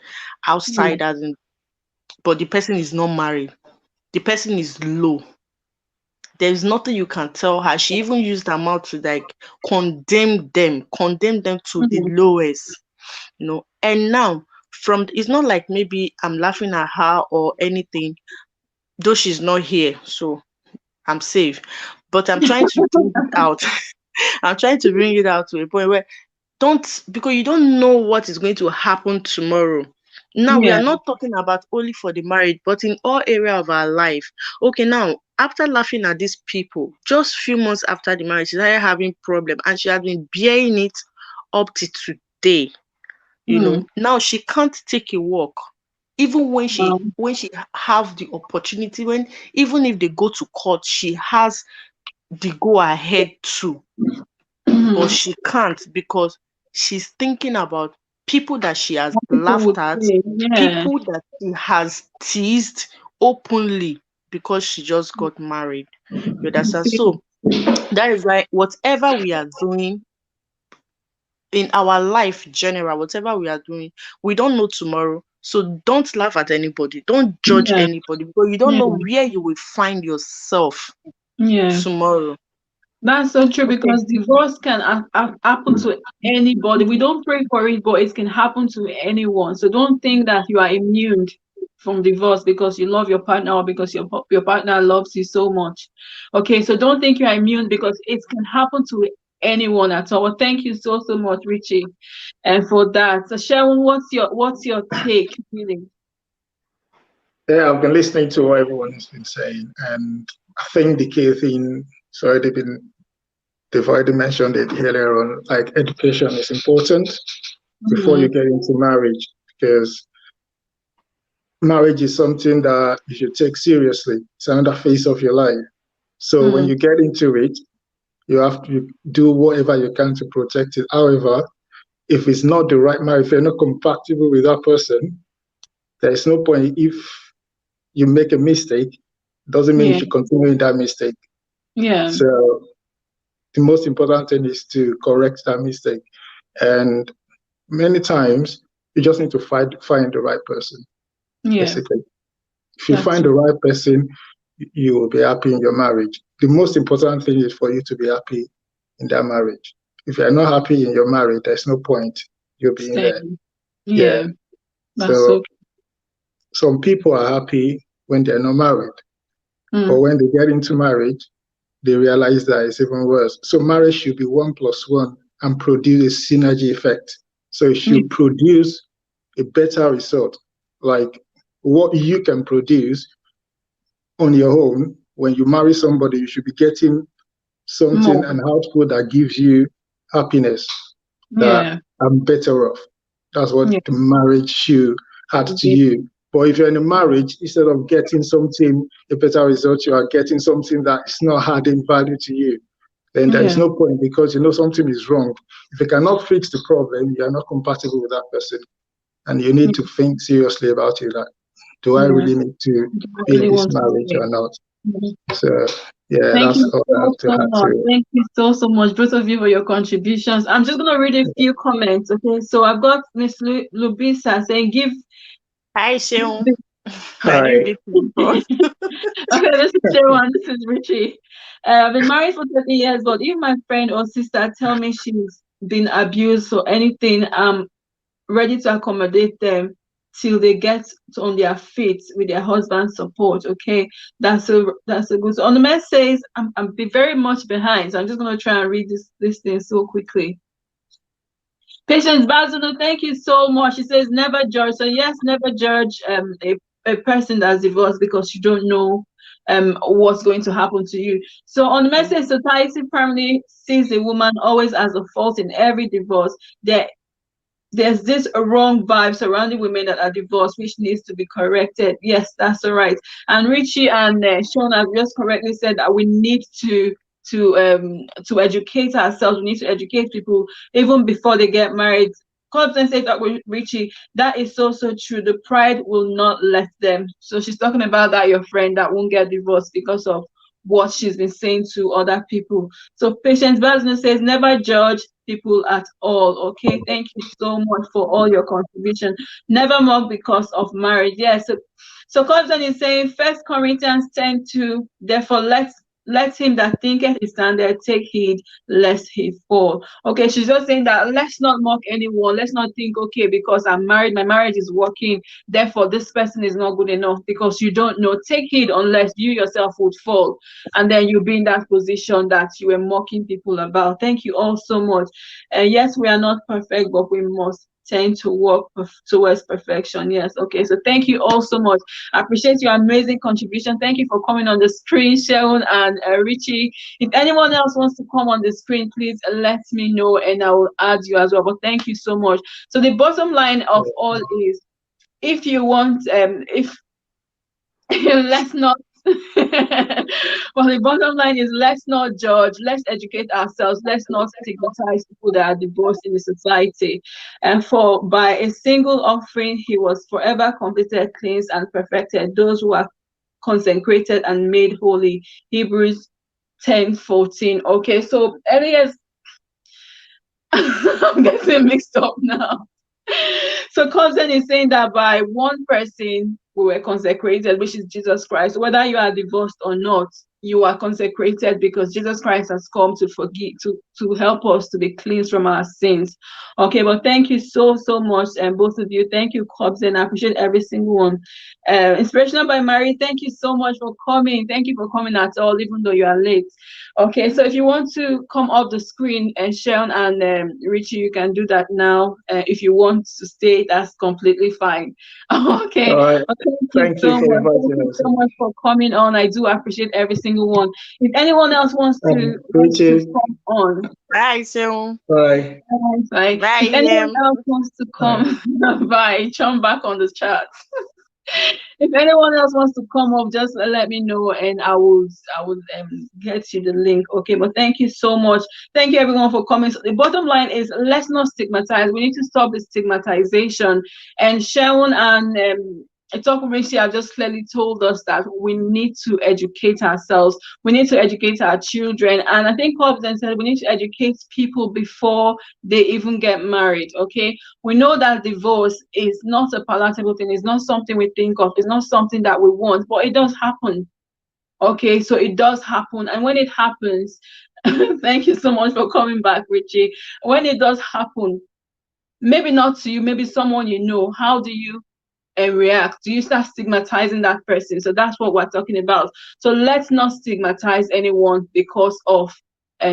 outside as in, but the person is not married, the person is low. There's nothing you can tell her. She even used her mouth to like condemn them to the Mm-hmm. lowest, you know. And now, from it's not like maybe I'm laughing at her or anything, though she's not here, so I'm safe. But I'm trying to bring it out. I'm trying to bring it out to a point where don't, because you don't know what is going to happen tomorrow. Now we are Yeah. not talking about only for the married, but in all area of our life. Okay, now after laughing at these people, just few months after the marriage, she started having problem, and she has been bearing it up to today. You know, Mm. now she can't take a walk, even Wow. when she have the opportunity. When even if they go to court, she has the go ahead too, but Mm-hmm. she can't because she's thinking about people that she has What people laughed would at, say. Yeah. people that she has teased openly because she just got married. You understand? So that is why whatever we are doing in our life general, whatever we are doing, we don't know tomorrow. So don't laugh at anybody, don't judge Yeah. anybody, because you don't know Yeah. where you will find yourself Yeah. tomorrow. That's so true Okay. because divorce can happen to anybody. We don't pray for it, but it can happen to anyone. So don't think that you are immune from divorce because you love your partner or because your partner loves you so much. Okay, so don't think you are immune because it can happen to anyone at all. Well, thank you so much, Richie, and for that. So Sharon, what's your take really? Yeah, I've been listening to what everyone's been saying, and I think the key thing, they've already mentioned it earlier on, like education is important before you Mm-hmm. get into marriage, because marriage is something that you should take seriously. It's another phase of your life. So when you get into it, you have to do whatever you can to protect it. However, if it's not the right marriage, if you're not compatible with that person, there is no point. If you make a mistake, doesn't mean you Yeah. should continue in that mistake. Yeah. So the most important thing is to correct that mistake. And many times you just need to find the right person, Yeah. basically. If you That's find the right person, you will be happy in your marriage. The most important thing is for you to be happy in that marriage. If you're not happy in your marriage, there's no point you being there. staying. Yeah. Yeah. That's So so. some people are happy when they're not married, but Mm. when they get into marriage, they realize that it's even worse. So marriage should be 1+1 and produce a synergy effect. So it Yeah. should produce a better result. Like what you can produce on your own, when you marry somebody, you should be getting something, More. an output that gives you happiness, that Yeah. I'm better off. That's what Yeah. the marriage should add to Yeah. you. But if you're in a marriage, instead of getting something, a better result, you are getting something that is not adding value to you, then there is Yeah. no point because you know something is wrong. If you cannot fix the problem, you are not compatible with that person. And you need to think seriously about it. Like, do I Yeah. really need to Do I be in really this want to marriage stay? or not? Mhm. So, yeah, Thank that's you all I so, have to so add to much. it. Thank you so much, both of you, for your contributions. I'm just going to read a few comments. Okay. So I've got Miss Lubisa saying, Hi, Seun. All I didn't right. get to before. Okay, this is Sharon. This is Richie. I've been married for 30 years, but if my friend or sister tell me she's been abused or anything, I'm ready to accommodate them till they get on their feet with their husband's support. Okay, that's a good. So on the message says I'm be very much behind. So I'm just gonna try and read this thing so quickly. Patience Bazuno, thank you so much. She says never judge. So yes, never judge a person that's divorced because you don't know what's going to happen to you. So on the message, society primarily sees a woman always as a fault in every divorce. There's this wrong vibe surrounding women that are divorced, which needs to be corrected. Yes, that's all right. And Richie and Sean have just correctly said that we need to educate ourselves. We need to educate people even before they get married. Compton said that with Richie, that is so true. The pride will not let them. So she's talking about that your friend that won't get divorced because of what she's been saying to other people. So Patience Basno says never judge people at all. Okay, thank you so much for all your contribution. Never mock because of marriage. Yes. So Compton is saying First Corinthians 10:2. Therefore, let him that thinketh is standeth take heed lest he fall. Okay, she's just saying that let's not mock anyone. Let's not think, okay, because I'm married, my marriage is working, therefore this person is not good enough, because you don't know. Take heed unless you yourself would fall, and then you'll be in that position that you were mocking people about. Thank you all so much. And yes, we are not perfect, but we must tend to work towards perfection. Yes, okay. So thank you all so much. I appreciate your amazing contribution. Thank you for coming on the screen, Sharon and Richie. If anyone else wants to come on the screen, please let me know and I will add you as well. But thank you so much. So the bottom line of all is, if you want, if let's not well, the bottom line is let's not judge, let's educate ourselves, let's not stigmatize people that are divorced in the society. And for by a single offering he was forever completed, cleansed and perfected those who are consecrated and made holy. Hebrews 10:14. Okay, so Elias, I'm getting mixed up now. So Cousin is saying that by one person we were consecrated, which is Jesus Christ. Whether you are divorced or not, you are consecrated because Jesus Christ has come to forgive, to help us to be cleansed from our sins. Okay, but thank you so much, and both of you. Thank you, Cousin. I appreciate every single one. Inspirational by Mary, thank you so much for coming. Thank you for coming at all, even though you are late. Okay, so if you want to come up the screen and Sharon and Richie, you can do that now. If you want to stay, that's completely fine. Okay, All right. well, thank you Thank you so for much. Thank inviting you us. so much for coming on. I do appreciate every single one. If anyone else wants to Richie, come on, Bye, Seun. bye. fine. Bye, If anyone EM. else wants to Bye. come, bye. Jump back on the chat. If anyone else wants to come up, just let me know and I will get you the link. Okay, but thank you so much. Thank you everyone for coming. So the bottom line is let's not stigmatize. We need to stop the stigmatization. And Sharon and Talk Rishi have just clearly told us that we need to educate ourselves. We need to educate our children. And I think Cobb then said we need to educate people before they even get married. Okay, we know that divorce is not a palatable thing, it's not something we think of, it's not something that we want, but it does happen. Okay, so it does happen, and when it happens, thank you so much for coming back, Richie. When it does happen, maybe not to you, maybe someone you know, how do you react? Do you start stigmatizing that person? So that's what we're talking about. So let's not stigmatize anyone because of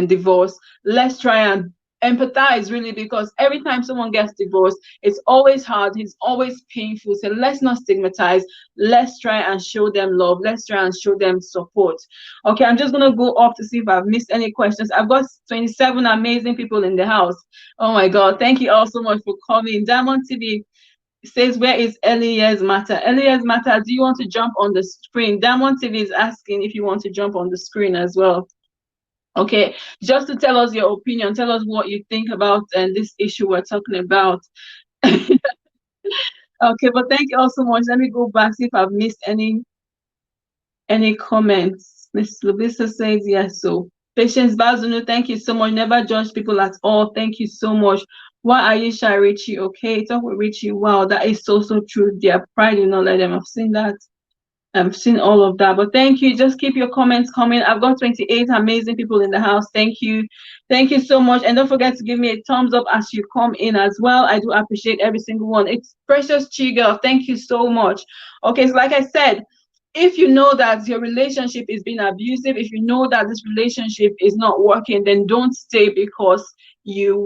divorce. Let's try and empathize, really, because every time someone gets divorced, it's always hard, it's always painful. So let's not stigmatize. Let's try and show them love. Let's try and show them support. Okay, I'm just gonna go off to see if I've missed any questions. I've got 27 amazing people in the house. Oh my god, thank you all so much for coming. Diamond TV says, where is Elias Matter? Elias Matter, do you want to jump on the screen? Diamond TV is asking if you want to jump on the screen as well. Okay, just to tell us your opinion, tell us what you think about this issue we're talking about. Okay, but thank you all so much. Let me go back, see if I've missed any comments. Miss Lubisa says yes. So Patience Bazunu, thank you so much. Never judge people at all. Thank you so much Why are you shy, Richie? Okay, talk with Richie. Wow, that is so, so true. Their pride will not let them. I've seen that. I've seen all of that. But thank you. Just keep your comments coming. I've got 28 amazing people in the house. Thank you. Thank you so much. And don't forget to give me a thumbs up as you come in as well. I do appreciate every single one. It's Precious Chi Girl. Thank you so much. Okay, so like I said, if you know that your relationship is being abusive, if you know that this relationship is not working, then don't stay because you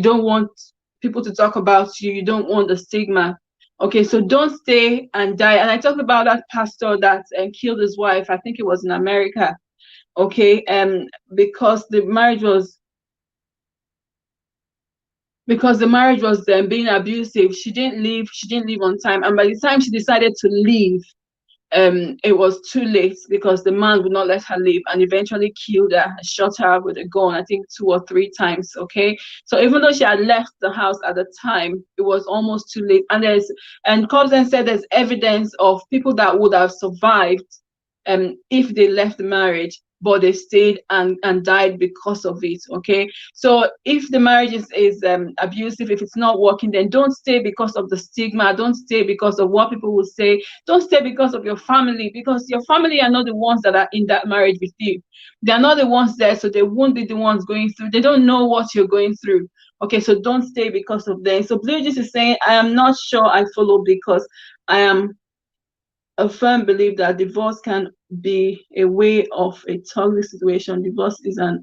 don't want people to talk about you, you don't want the stigma. Okay, so don't stay and die. And I talked about that pastor that killed his wife. I think it was in America. Okay, because the marriage was being abusive. She didn't leave. She didn't leave on time, and by the time she decided to leave, it was too late because the man would not let her leave and eventually killed her, shot her with a gun, I think 2 or 3 times. Okay, so even though she had left the house at the time, it was almost too late. And cops then said there's evidence of people that would have survived if they left the marriage, but they stayed and died because of it. Okay, so if the marriage is abusive, if it's not working, then don't stay because of the stigma, don't stay because of what people will say, don't stay because of your family, because your family are not the ones that are in that marriage with you. They're not the ones there, so they won't be the ones going through. They don't know what you're going through. Okay, so don't stay because of them. So Blue just is saying, I am not sure I follow because I am a firm belief that divorce can be a way of a toxic situation. Divorce is an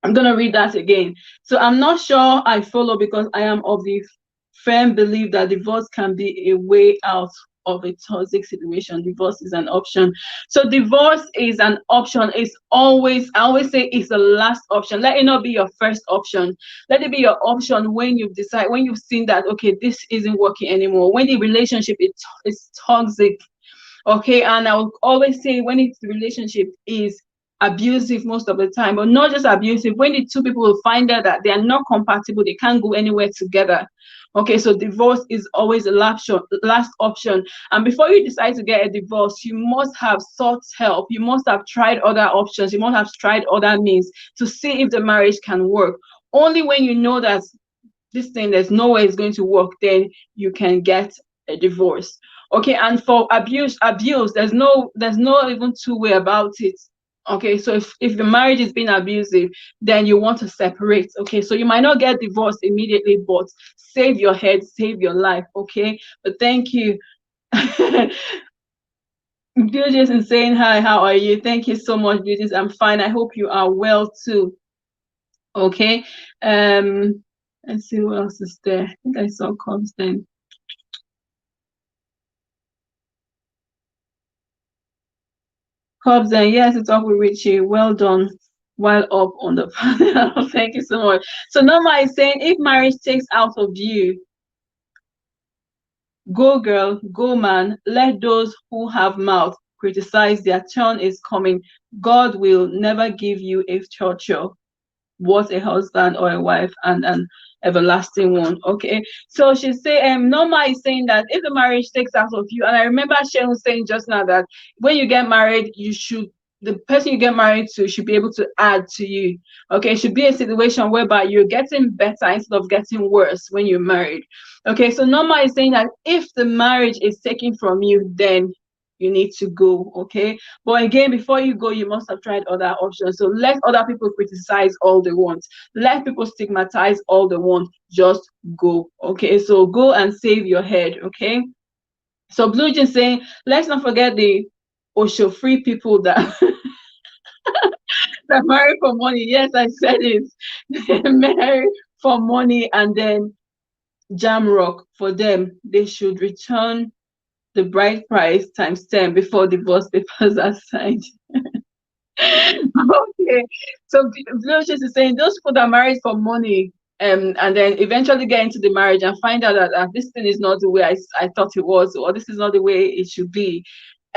I'm going to read that again. So I'm not sure I follow because I am of the firm belief that divorce can be a way out of a toxic situation. Divorce is an option. So divorce is an option. It's always, I always say it's the last option. Let it not be your first option. Let it be your option when you've decided, when you've seen that, okay, this isn't working anymore. When the relationship is toxic. Okay, and I will always say when it's the relationship is abusive most of the time, but not just abusive, when the two people will find out that they are not compatible, they can't go anywhere together. Okay, so divorce is always the last option. And before you decide to get a divorce, you must have sought help. You must have tried other options. You must have tried other means to see if the marriage can work. Only when you know that this thing there's no way it's going to work, then you can get a divorce. Okay, and for abuse, there's no even two way about it. Okay, so if the marriage is being abusive, then you want to separate. Okay, so you might not get divorced immediately, but save your head, save your life. Okay, but thank you. Beauties and saying hi, how are you? Thank you so much, Beauties. I'm fine. I hope you are well too. Okay. Let's see what else is there. I think I saw Constant. Cubs and yes, it's up with Richie. Well done. While up on the panel. Thank you so much. So Norma is saying if marriage takes out of you, go girl, go man, let those who have mouth criticize, their turn is coming. God will never give you a torture. What a husband or a wife and an everlasting one. Okay, so she say Norma is saying that if the marriage takes out of you, and I remember Sharon saying just now that when you get married, the person you get married to should be able to add to you. Okay, it should be a situation whereby you're getting better instead of getting worse when you're married. Okay, so Norma is saying that if the marriage is taken from you, then you need to go. Okay, but again, before you go, you must have tried other options. So let other people criticize all they want. Let people stigmatize all they want. Just go. Okay, so go and save your head. Okay. So Blue just saying, let's not forget the Osho free people that that marry for money. Yes, I said it. They marry for money and then jam rock for them. They should return the bride price times 10 before divorce papers are signed. Okay, so Bluetooth is saying those people that married for money and then eventually get into the marriage and find out that this thing is not the way I thought it was, or this is not the way it should be.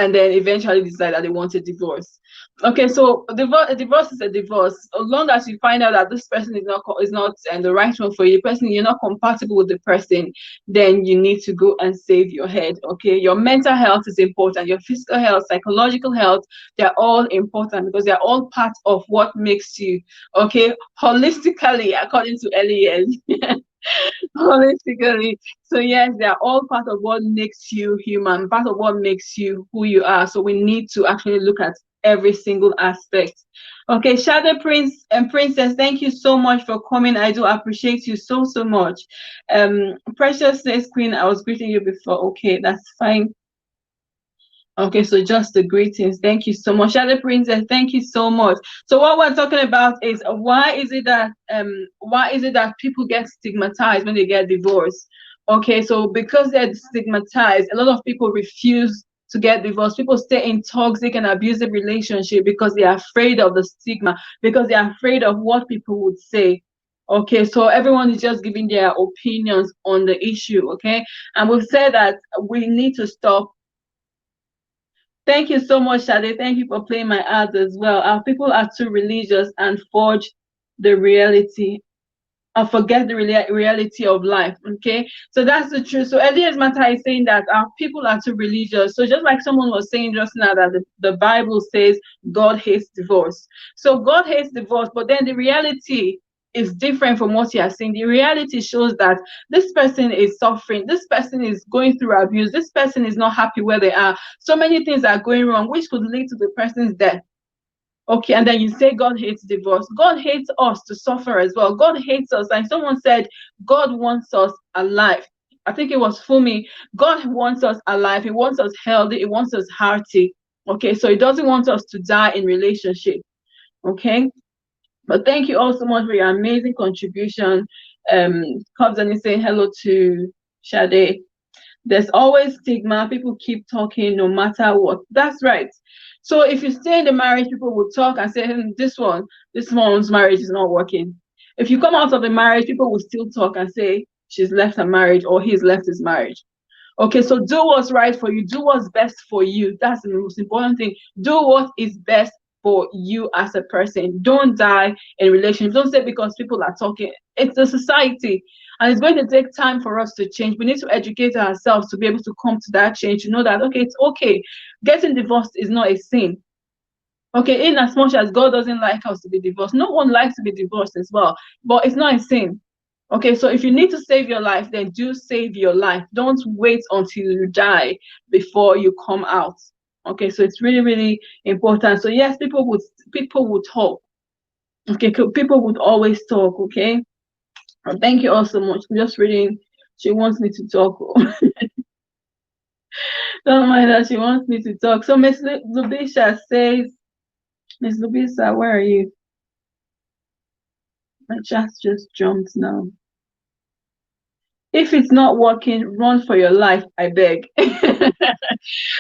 and then eventually decide that they want a divorce. Okay, so divorce is a divorce. As long as you find out that this person is not the right one for you, person you're not compatible with the person, then you need to go and save your head. Okay, your mental health is important. Your physical health, psychological health, they're all important because they're all part of what makes you, okay, holistically, according to Elias. Holistically. So yes, they are all part of what makes you human, part of what makes you who you are. So we need to actually look at every single aspect. Okay, Shadow Prince and Princess, thank you so much for coming. I do appreciate you so so much. Precious says, Queen, I was greeting you before. Okay, that's fine. Okay, so just the greetings. Thank you so much. Shadow Princess, thank you so much. So what we're talking about is why is it that people get stigmatized when they get divorced? Okay, so because they're stigmatized, a lot of people refuse to get divorced. People stay in toxic and abusive relationship because they are afraid of the stigma, because they are afraid of what people would say. Okay, so everyone is just giving their opinions on the issue. Okay, and we've said that we need to stop. Thank you so much, Shade. Thank you for playing my ads as well. Our people are too religious and forge the reality and forget the reality of life. Okay, so that's the truth. So Elias Mata is saying that our people are too religious. So just like someone was saying just now that the Bible says God hates divorce. So God hates divorce, but then the reality is different from what you are saying. The reality shows that this person is suffering, this person is going through abuse, this person is not happy where they are. So many things are going wrong, which could lead to the person's death. Okay, and then you say God hates divorce. God hates us to suffer as well. God hates us. Like someone said, God wants us alive. I think it was Fumi. God wants us alive. He wants us healthy. He wants us hearty. Okay, so he doesn't want us to die in relationship. Okay, but thank you all so much for your amazing contribution. Cubs is saying hello to Sade. There's always stigma. People keep talking no matter what. That's right. So if you stay in the marriage, people will talk and say, this one's marriage is not working. If you come out of the marriage, people will still talk and say she's left her marriage or he's left his marriage. Okay, so do what's right for you. Do what's best for you. That's the most important thing. Do what is best for you as a person. Don't die in relationships. Don't say because people are talking. It's a society, and it's going to take time for us to change. We need to educate ourselves to be able to come to that change, to know that, okay, it's okay. Getting divorced is not a sin. Okay, in as much as God doesn't like us to be divorced, no one likes to be divorced as well, but it's not a sin. Okay, so if you need to save your life, then do save your life. Don't wait until you die before you come out. Okay, so it's really, really important. So yes, people would talk. Okay, people would always talk. Okay, and thank you all so much. I'm just reading. She wants me to talk. Don't mind that she wants me to talk. So Miss Lubisha says, Miss Lubisha, where are you? My chat just jumped now. If it's not working, run for your life, I beg.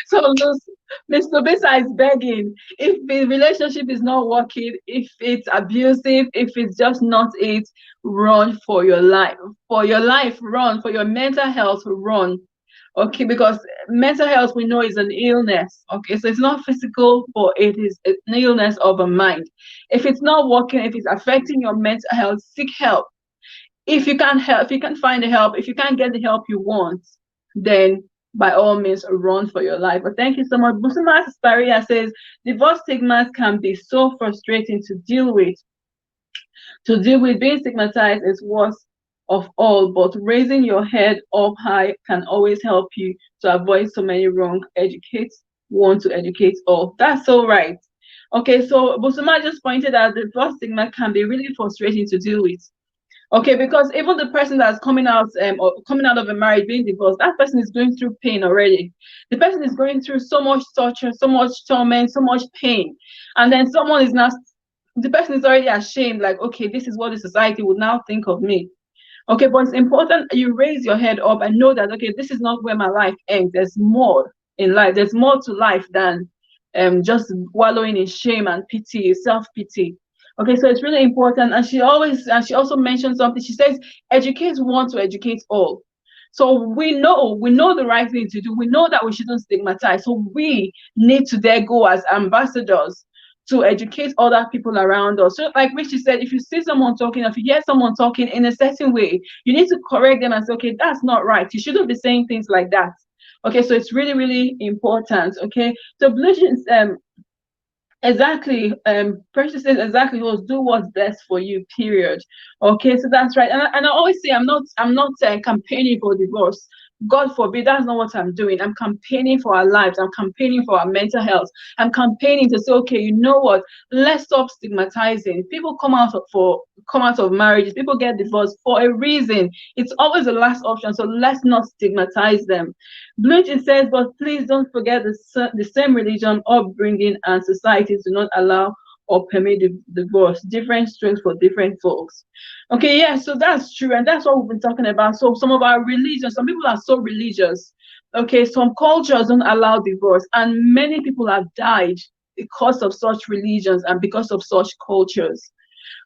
So Mr. Bisa is begging. If the relationship is not working, if it's abusive, if it's just not it, run for your life. For your life, run. For your mental health, run. Okay, because mental health we know is an illness. Okay, so it's not physical, but it is an illness of a mind. If it's not working, if it's affecting your mental health, seek help. If you can't help, if you can't find the help, if you can't get the help you want, then by all means run for your life. But thank you so much. Busuma Sparia says divorce stigmas can be so frustrating to deal with. To deal with being stigmatized is worst of all, but raising your head up high can always help you to avoid so many wrong. Educate one to educate all. That's so right. Okay, so Busuma just pointed out the divorce stigma can be really frustrating to deal with. Okay, because even the person that's coming out or coming out of a marriage being divorced, that person is going through pain already. The person is going through so much torture, so much torment, so much pain, and then someone is not. The person is already ashamed, like, okay, this is what the society would now think of me. Okay, but it's important you raise your head up and know that, okay, this is not where my life ends. There's more in life. There's more to life than just wallowing in shame and pity, self-pity. Okay, so it's really important. And she also mentioned something. She says, educate one to educate all. So we know the right thing to do. We know that we shouldn't stigmatize. So we need to there go as ambassadors to educate other people around us. So like Richie said, if you see someone talking, if you hear someone talking in a certain way, you need to correct them and say, okay, that's not right. You shouldn't be saying things like that. Okay, so it's really, really important. Okay, so Blue Jeans, exactly. Precious says exactly, was do what's best for you, period. Okay, so that's right. And I always say I'm not campaigning for divorce. God forbid, that's not what I'm doing. I'm campaigning for our lives. I'm campaigning for our mental health. I'm campaigning to say, okay, you know what? Let's stop stigmatizing. People come out of marriages. People get divorced for a reason. It's always the last option. So let's not stigmatize them. Bluetooth says, but please don't forget the same religion, upbringing, and society do not allow or permit divorce. Different strokes for different folks. Okay, yeah, so that's true, and that's what we've been talking about. So some of our religions, some people are so religious. Okay, some cultures don't allow divorce, and many people have died because of such religions and because of such cultures.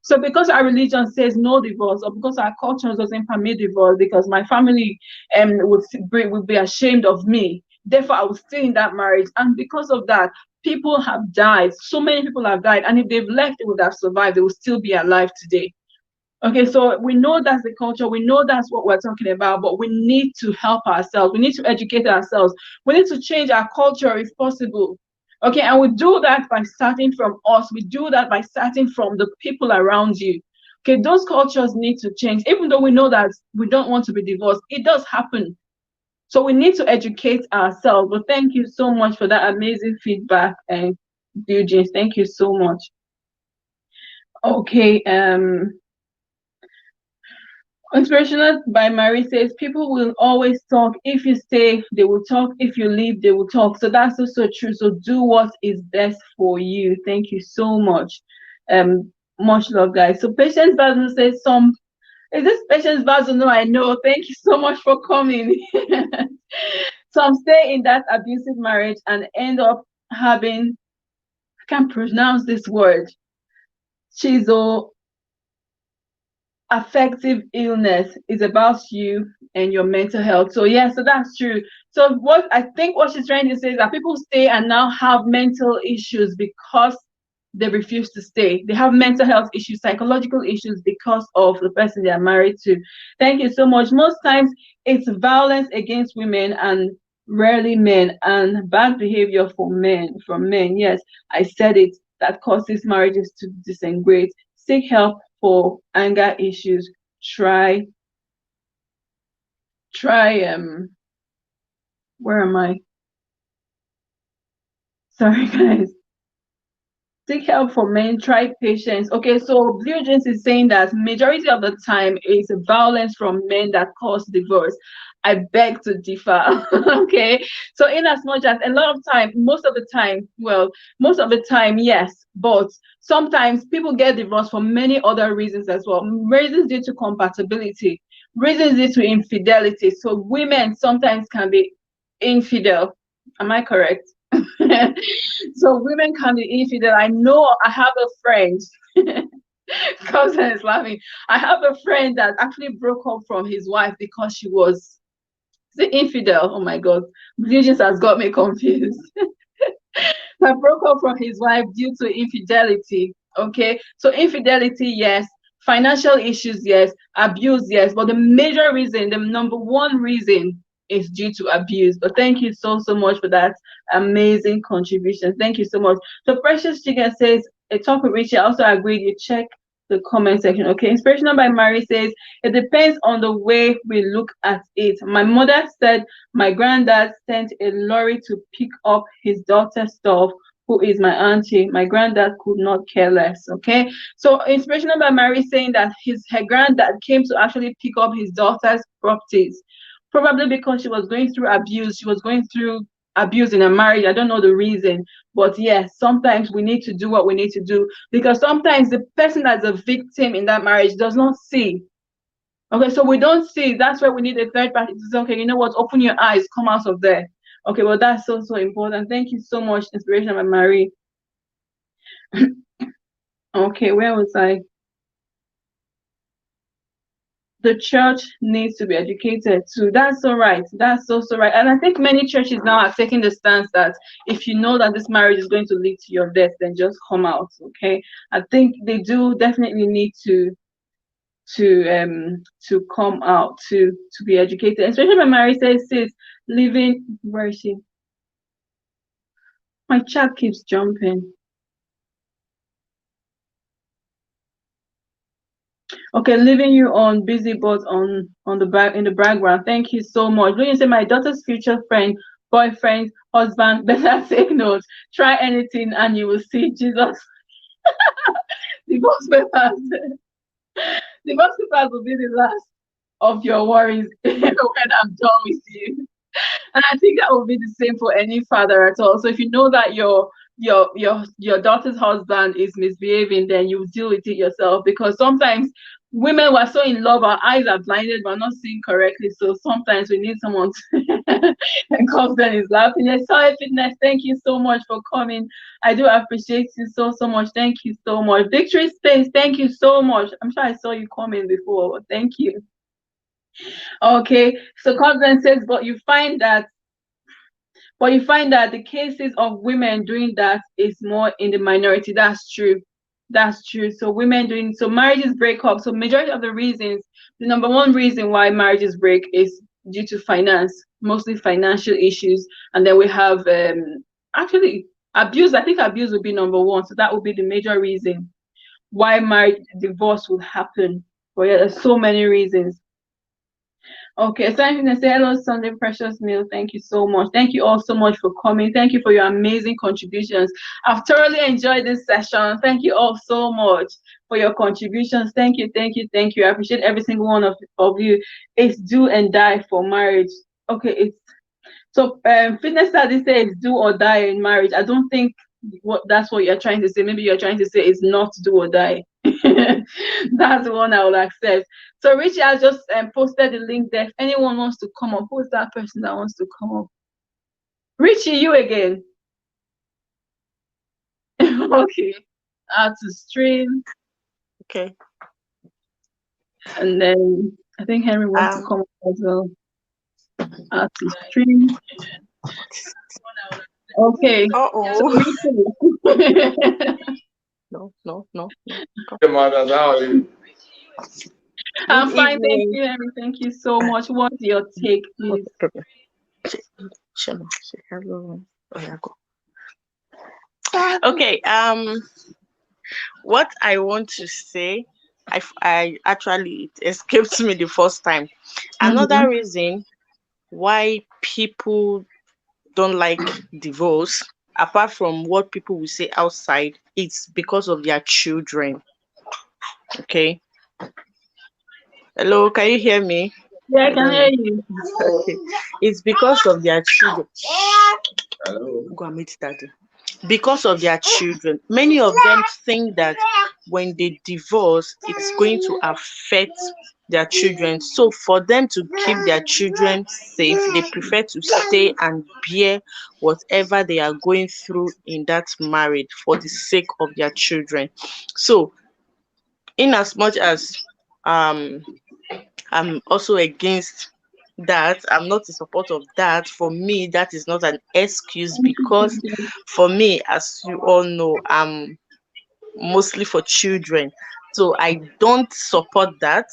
So because our religion says no divorce, or because our culture doesn't permit divorce, because my family would be ashamed of me, therefore I will stay in that marriage. And because of that, people have died. So many people have died. And if they've left, they would have survived. They will still be alive today. Okay, so we know that's the culture. We know that's what we're talking about, but we need to help ourselves. We need to educate ourselves. We need to change our culture if possible. Okay, and we do that by starting from us. We do that by starting from the people around you. Okay, those cultures need to change. Even though we know that we don't want to be divorced, it does happen. So we need to educate ourselves. But thank you so much for that amazing feedback, and Eugene. Thank you so much. Okay, Inspirational by Marie says, people will always talk. If you stay, they will talk. If you leave, they will talk. So that's also true. So do what is best for you. Thank you so much. Much love, guys. So Patience Basil says, is this Patience Basil? No, I know. Thank you so much for coming. Some stay in that abusive marriage and end up having, I can't pronounce this word, schizo affective illness is about you and your mental health. So yeah, so that's true. So what I think what she's trying to say is that people stay and now have mental issues because they refuse to stay. They have mental health issues, psychological issues because of the person they are married to. Thank you so much. Most times it's violence against women and rarely men, and bad behavior from men. Yes, I said it, that causes marriages to disintegrate. Seek help for anger issues. Try where am I? Sorry, guys. Seek help for men, try patience. Okay, so Blue Jeans is saying that majority of the time it's violence from men that cause divorce. I beg to differ. Okay, so in as much as a lot of time, most of the time, yes, but sometimes people get divorced for many other reasons as well. Reasons due to compatibility, reasons due to infidelity. So women sometimes can be infidel. Am I correct? So women can be infidel. I know I have a friend. Cousin is laughing. I have a friend that actually broke up from his wife because she was the infidel. Oh my God, religion has got me confused. That broke up from his wife due to infidelity. Okay, so infidelity, yes. Financial issues, yes. Abuse, yes. But the major reason, the number one reason, is due to abuse. But thank you so much for that amazing contribution. Thank you so much. So Precious Chicken says, a talk with Richie. I also agreed. You check the comment section. Okay, Inspirational by Mary says, it depends on the way we look at it. My mother said my granddad sent a lorry to pick up his daughter's stuff, who is my auntie. My granddad could not care less. Okay, so Inspirational by Mary saying that her granddad came to actually pick up his daughter's properties, probably because she was going through abuse. She was going through abuse in a marriage. I don't know the reason, but yes, sometimes we need to do what we need to do, because sometimes the person that's a victim in that marriage does not see. Okay, so we don't see. That's why we need a third party to say, okay, you know what? Open your eyes, come out of there. Okay, well, that's so important. Thank you so much, Inspiration by Marie. Okay, where was I? the church needs to be educated too. That's so right. That's so right. And I think many churches now are taking the stance that if you know that this marriage is going to lead to your death, then just come out. Okay. I think they do definitely need to come out to be educated, especially when Mary says sis living. Where is she? My chat keeps jumping. Okay, leaving you on busy, but on the back in the background. Thank you so much. When you say my daughter's future friend, boyfriend, husband, better take note. Try anything and you will see Jesus. Divorce papers. Divorce papers will be the last of your worries when I'm done with you. And I think that would be the same for any father at all. So if you know that your daughter's husband is misbehaving, then you deal with it yourself. Because sometimes women were so in love, our eyes are blinded, we're not seeing correctly. So sometimes we need someone to and confidence is laughing. Yes, Solid Fitness, thank you so much for coming. I do appreciate you so much. Thank you so much. Victory Space, thank you so much. I'm sure I saw you coming before. Thank you. Okay, so confidence says, but you find that the cases of women doing that is more in the minority. That's true. That's true. So women doing so marriages break up. So majority of the reasons, the number one reason why marriages break is due to finance, mostly financial issues. And then we have actually abuse. I think abuse would be number one. So that would be the major reason why marriage divorce would happen. But yeah, there's so many reasons. Okay, so I'm going to say hello, Sunday Precious Meal. Thank you so much. Thank you all so much for coming. Thank you for your amazing contributions. I've thoroughly enjoyed this session. Thank you all so much for your contributions. Thank you, thank you, thank you. I appreciate every single one of you. It's do and die for marriage. Okay, it's so fitness studies say it's do or die in marriage. I don't think that's what you're trying to say. Maybe you're trying to say it's not do or die. That's the one I will accept. So Richie has just posted the link there. If anyone wants to come up, who's that person that wants to come up? Richie, you again. Okay. Add to stream. Okay. And then I think Henry wants to come up as well. Add to stream. Okay. So Uh-oh. Richie. No, no, no, no. Hey, mothers, how are you? I'm Good fine, thank evening. you, Henry. Thank you so much. What's your take, please? Okay. Shema, say hello. Oh, yeah, go. Okay. What I want to say, I actually it escaped me the first time. Another Mm-hmm. reason why people don't like divorce, apart from what people will say outside, it's because of their children. Okay. Hello, can you hear me? Yeah, I I can don't hear know. you. Okay. It's because of their children. Hello. Go and meet daddy. Because of their children. Many of them think that when they divorce, it's going to affect their children. So for them to keep their children safe, they prefer to stay and bear whatever they are going through in that marriage for the sake of their children. So in as much as um I'm also against that. I'm not in support of that. For me, that is not an excuse because for me, as you all know, I'm mostly for children. So I don't support that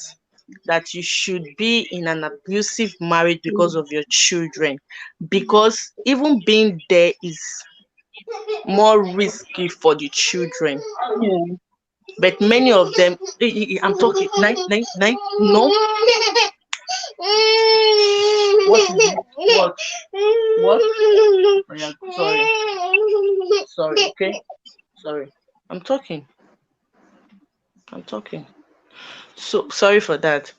you should be in an abusive marriage because of your children. Because even being there is more risky for the children. Yeah. But many of them, I'm talking nine, nine, nine. No. What is it? What? What? Oh, yeah, sorry. Sorry, okay? Sorry. I'm talking. I'm talking. So sorry for that.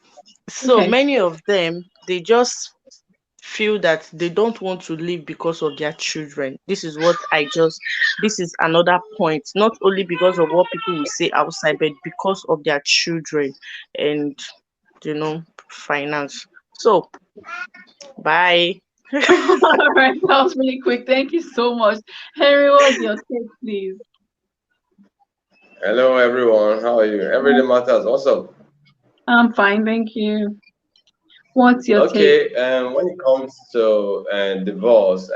So Okay. many of them, they just feel that they don't want to live because of their children. This is another point. Not only because of what people will say outside, but because of their children and finance. So bye. All right, that was really quick. Thank you so much. Henry, what's your take, please? Hello, everyone. How are you? Everyday matters. What's up? I'm fine, thank you. What's your take? Okay, when it comes to divorce,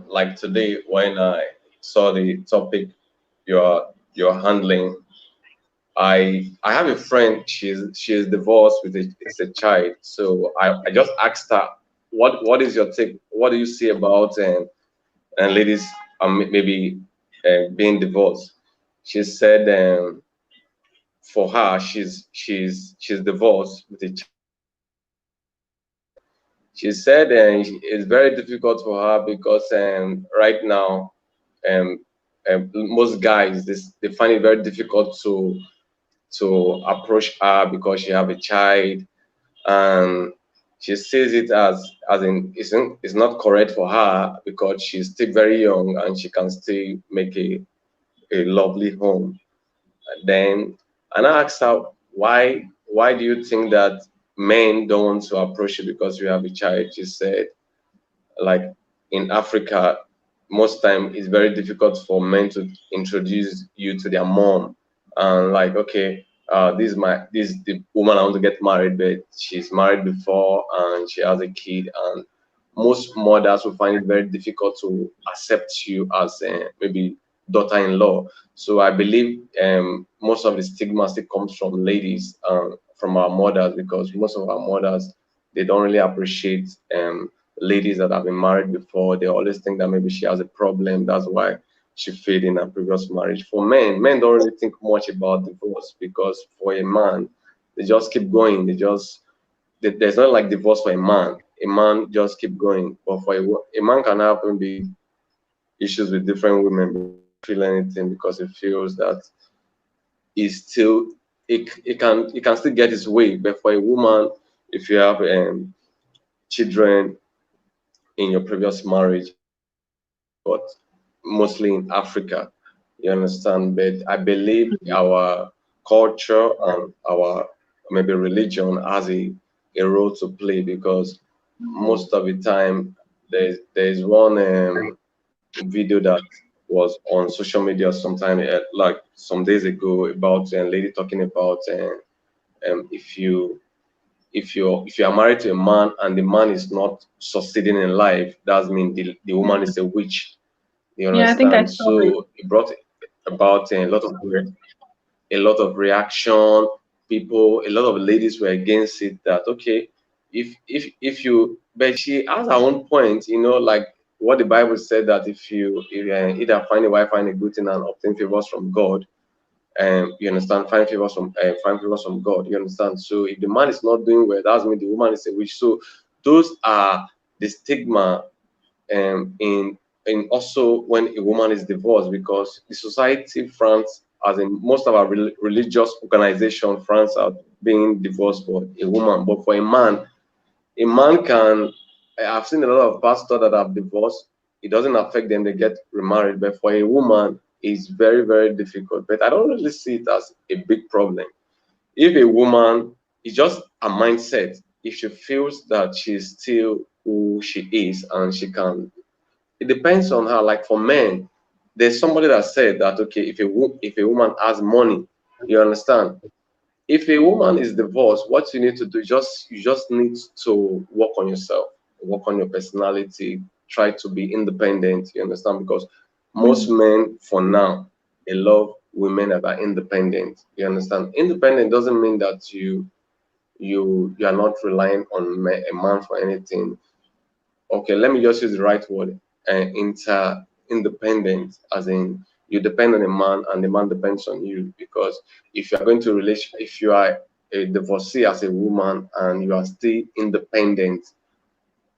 like today when I saw the topic you're handling, I have a friend. She's divorced with a child. So I just asked her, what is your take? What do you see about and ladies maybe being divorced? She said for her she's divorced with a child, and she said it's very difficult for her because right now most guys they find it very difficult to approach her because she have a child, and she sees it as in it's not correct for her because she's still very young and she can still make a lovely home. Then and I asked her why do you think that men don't want to approach you because you have a child? She said like in Africa, most time it's very difficult for men to introduce you to their mom. And like, okay, this is the woman I want to get married, but she's married before and she has a kid. And most mothers will find it very difficult to accept you as maybe daughter-in-law. So I believe most of the stigma still comes from ladies, from our mothers, because most of our mothers they don't really appreciate ladies that have been married before. They always think that maybe she has a problem. That's why she failed in her previous marriage. For men, men don't really think much about divorce because for a man, they just keep going. There's not like divorce for a man. A man just keep going. But for a man can have maybe issues with different women, but he doesn't feel anything because he feels that he's still it can still get his way. But for a woman, if you have children in your previous marriage, it's very difficult, mostly in Africa. You understand? But I believe our culture and our maybe religion has a role to play because most of the time there's one video that was on social media sometime like some days ago about a lady talking about if you are married to a man and the man is not succeeding in life, that means the woman is a witch. You Yeah, I think I understand? saw it. So it brought about a lot of reaction. People, a lot of ladies were against it. That okay, if you, but she has her own point. Like what the Bible said that if you either find a wife, find a good thing, and obtain favors from God, you understand, find favors from God. You understand? So if the man is not doing well, that's mean the woman is a witch. So those are the stigma in also when a woman is divorced, because the society France, as in most of our religious organization, France are being divorced for a woman, but for a man can. I've seen a lot of pastors that have divorced. It doesn't affect them; they get remarried. But for a woman, it's very, very difficult. But I don't really see it as a big problem. If a woman, it's just a mindset. If she feels that she's still who she is and she can, it depends on her. Like for men, there's somebody that said that okay, if a woman has money, you understand, if a woman is divorced, what you need to do, you just need to work on yourself, work on your personality, try to be independent. You understand? Because most men, for now, they love women that are independent. You understand? Independent doesn't mean that you are not relying on a man for anything. Okay, let me just use the right word. Independent, as in you depend on a man and the man depends on you. Because if you are going to relation, if you are a divorcee as a woman and you are still independent,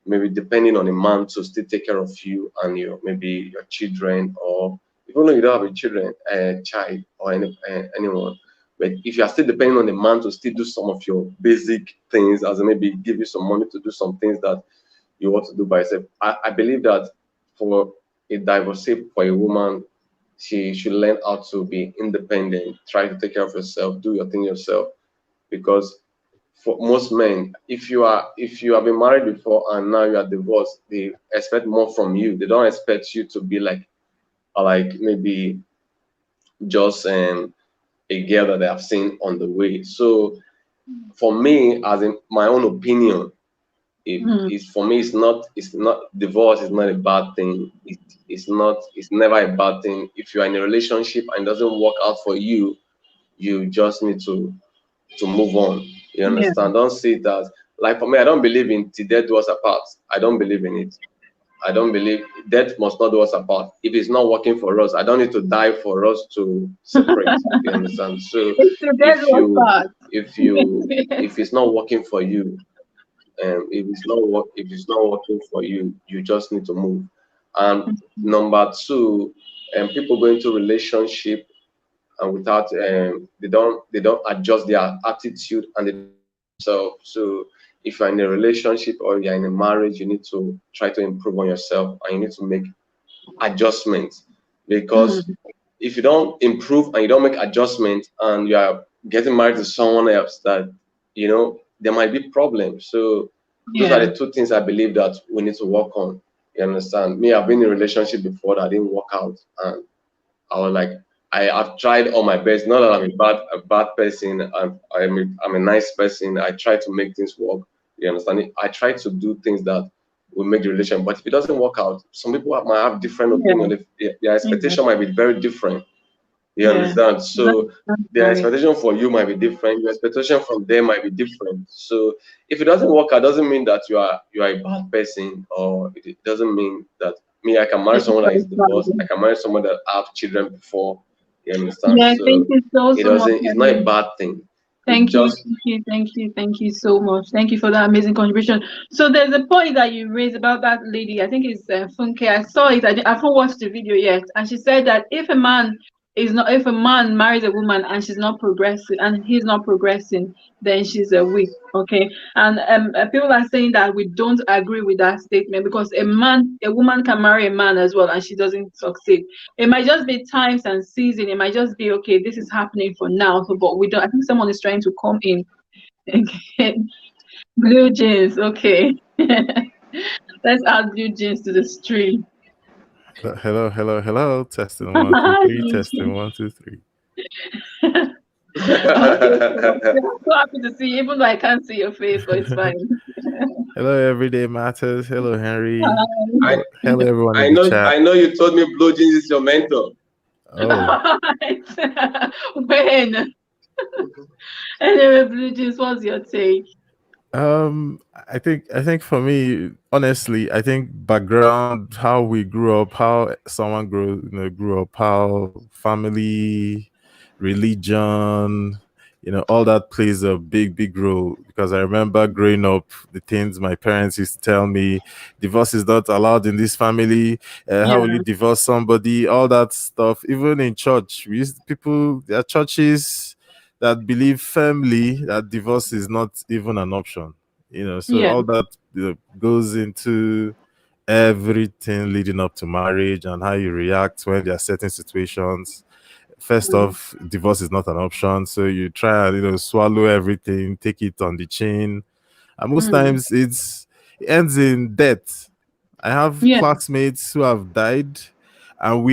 maybe depending on a man to still take care of you and your maybe your children, or even though you don't have a children, a child or anyone, but if you are still depending on a man to still do some of your basic things, as in maybe give you some money to do some things that you want to do by yourself. I believe that for a divorcee, for a woman, she should learn how to be independent, try to take care of yourself, do your thing yourself. Because for most men, if you have been married before and now you are divorced, they expect more from you. They don't expect you to be like maybe just a girl that they have seen on the way. So for me, as in my own opinion, it Mm. is for me. It's not divorce is not a bad thing. It's not. It's never a bad thing. If you are in a relationship and it doesn't work out for you, you just need to move on. You Yeah. understand? Don't see it as like for me. I don't believe in till death do us apart. I don't believe in it. I don't believe death must not do us apart. If it's not working for us, I don't need to die for us to separate. You understand? So It's the dead if one you part. if you if it's not working for you, if it's not working for you, you just need to move. And number two, people go into relationship and without they don't adjust their attitude and they don't adjust themselves. So if you're in a relationship or you're in a marriage, you need to try to improve on yourself and you need to make adjustments, because Mm. if you don't improve and you don't make adjustments and you are getting married to someone else, that there might be problems. So those are Yeah. the two things I believe that we need to work on. You understand me? I've been in a relationship before that didn't work out, and I was like, I've tried all my best. Not that I'm a bad person. I'm a nice person. I try to make things work. You understand? I try to do things that will make the relation. But if it doesn't work out, some people might have different Yeah. opinion. If their Yeah. expectation might be very different. You Yeah. understand? That's, So that's their right. expectation for you might be different. Your expectation from them might be different. So if it doesn't work out, doesn't mean that you are a bad person, or it doesn't mean that me I can marry someone that is Everybody's divorced. I fine. can marry someone that have children before. You understand? Yeah. Thank So you so, it so much, doesn't. It's not a Henry. bad thing. It Thank you, just thank you, thank you, thank you so much. Thank you for that amazing contribution. So there's a point that you raised about that lady. I think it's Funke. I saw it. I haven't watched the video yet, and she said that if a man marries a woman and she's not progressing and he's not progressing, then she's a weak. Okay, and people are saying that we don't agree with that statement because a woman can marry a man as well, and she doesn't succeed. It might just be times and season. It might just be okay. This is happening for now. So, but we don't. I think someone is trying to come in again. Blue jeans. Okay. Let's add blue jeans to the stream. Hello, hello, hello. Testing one, two, three. Blue Testing jeans. 1, 2, 3. Okay. So I'm so happy to see you, even though I can't see your face, but it's fine. Hello, everyday matters. Hello, Henry. I Hello, everyone in I the know chat. I know you told me Blue Jeans is your mentor. Oh, When anyway, blue jeans. What's your take? I think for me, honestly, I think background, how we grew up, how someone grew up, how family, religion, all that plays a big role. Because I remember growing up, the things my parents used to tell me: divorce is not allowed in this family. How will Yeah. you divorce somebody? All that stuff. Even in church, there are churches that believe firmly that divorce is not even an option. So Yeah. all that goes into everything leading up to marriage and how you react when there are certain situations. First Mm. off, divorce is not an option, so you try and swallow everything, take it on the chin, and most Mm. times it ends in death. I have Yeah. classmates who have died, and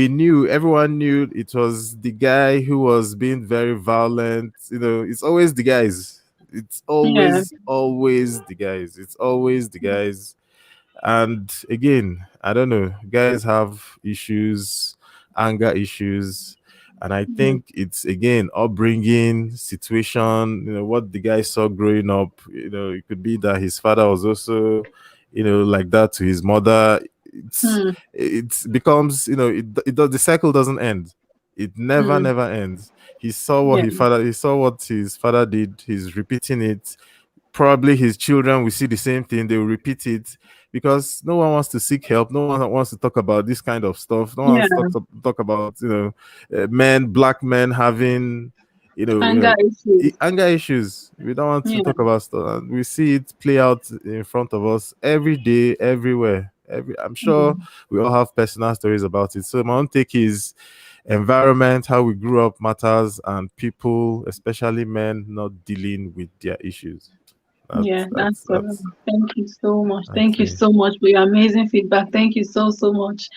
everyone knew it was the guy who was being very violent. It's always the guys. It's Yeah. always the guys. It's always the guys. And again, I don't know, guys have issues, anger issues. And I Mm. think it's again upbringing, situation, what the guy saw growing up. It could be that his father was also, like that to his mother. Mm. It becomes, the cycle doesn't end. It never, Mm. never ends. Yeah. He saw what his father did, he's repeating it. Probably his children will see the same thing, they will repeat it, because no one wants to seek help, no one wants to talk about this kind of stuff, no one wants Yeah. to talk about black men having Anger issues. anger issues. We don't want to Yeah. talk about stuff, and we see it play out in front of us every day, everywhere. I'm sure Mm. we all have personal stories about it. So my own take is environment, how we grew up matters, and people, especially men, not dealing with their issues. Yeah, that's all. That's Thank you so much. Thank you okay. so much for your amazing feedback. Thank you so, so much.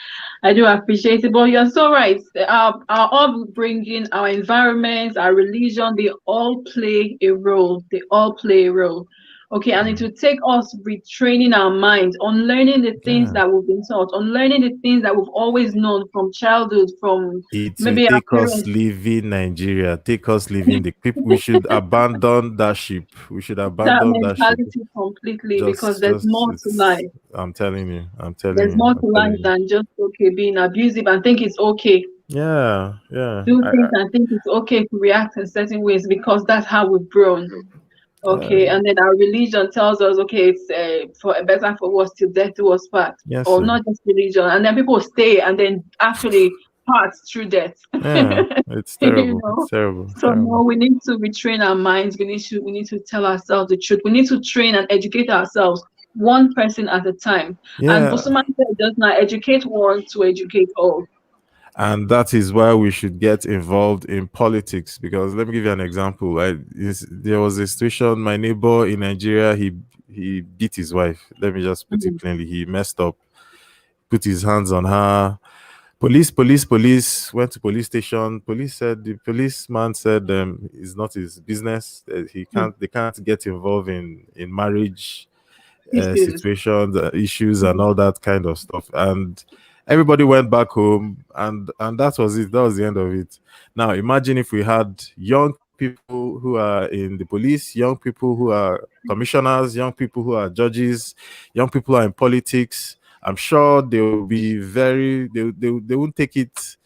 I do appreciate it. But you're so right. Our upbringing, our environment, our religion, they all play a role. They all play a role. Okay, and it Mm. will take us retraining our minds, unlearning the things Yeah. that we've been taught, unlearning the things that we've always known from childhood, from It will maybe our take us parents, leaving Nigeria, take us leaving the people. We should abandon that ship. We should that abandon that ship. mentality completely, because there's Just more to it's. life. I'm telling you. I'm telling There's you. more I'm to life telling you. than just okay being abusive and think it's okay. Yeah, yeah. Do things and think it's okay to react in certain ways because that's how we've grown. Okay, Uh, and then our religion tells us, okay, it's for better for worse till death do us part, yes, or sir. not just religion, and then people stay and then actually part through death. Yeah, it's You terrible. It's know. terrible. So no, Terrible. we need to retrain our minds. We need to tell ourselves the truth. We need to train and educate ourselves one person at a time. And Yeah, Usman said just now, educate one to educate all. and that is why we should get involved in politics. Because let me give you an example. There was a situation. My neighbor in Nigeria, he beat his wife. Let me just put it Mhm. plainly. He messed up, put his hands on her. Police went to police station. The policeman said it's not his business. He Mm. can't. They can't get involved in marriage Issues. situations, issues, and Mhm. all that kind of stuff. And everybody went back home, and that was it. That was the end of it. Now imagine if we had young people who are in the police, young people who are commissioners, young people who are judges, young people who are in politics. I'm sure they will be very. They won't take it,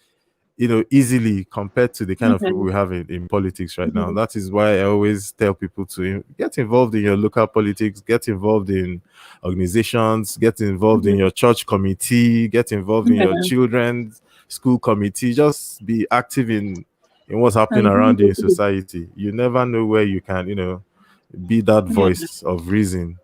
easily compared to the kind of people Mhm. we have in politics right now. Mhm. That is why I always tell people to get involved in your local politics, get involved in organizations, get involved in Mhm. your church committee, get involved in your Yeah. children's school committee. Just be active in what's happening And around you in do society. You never know where you can, be that yeah. voice of reason.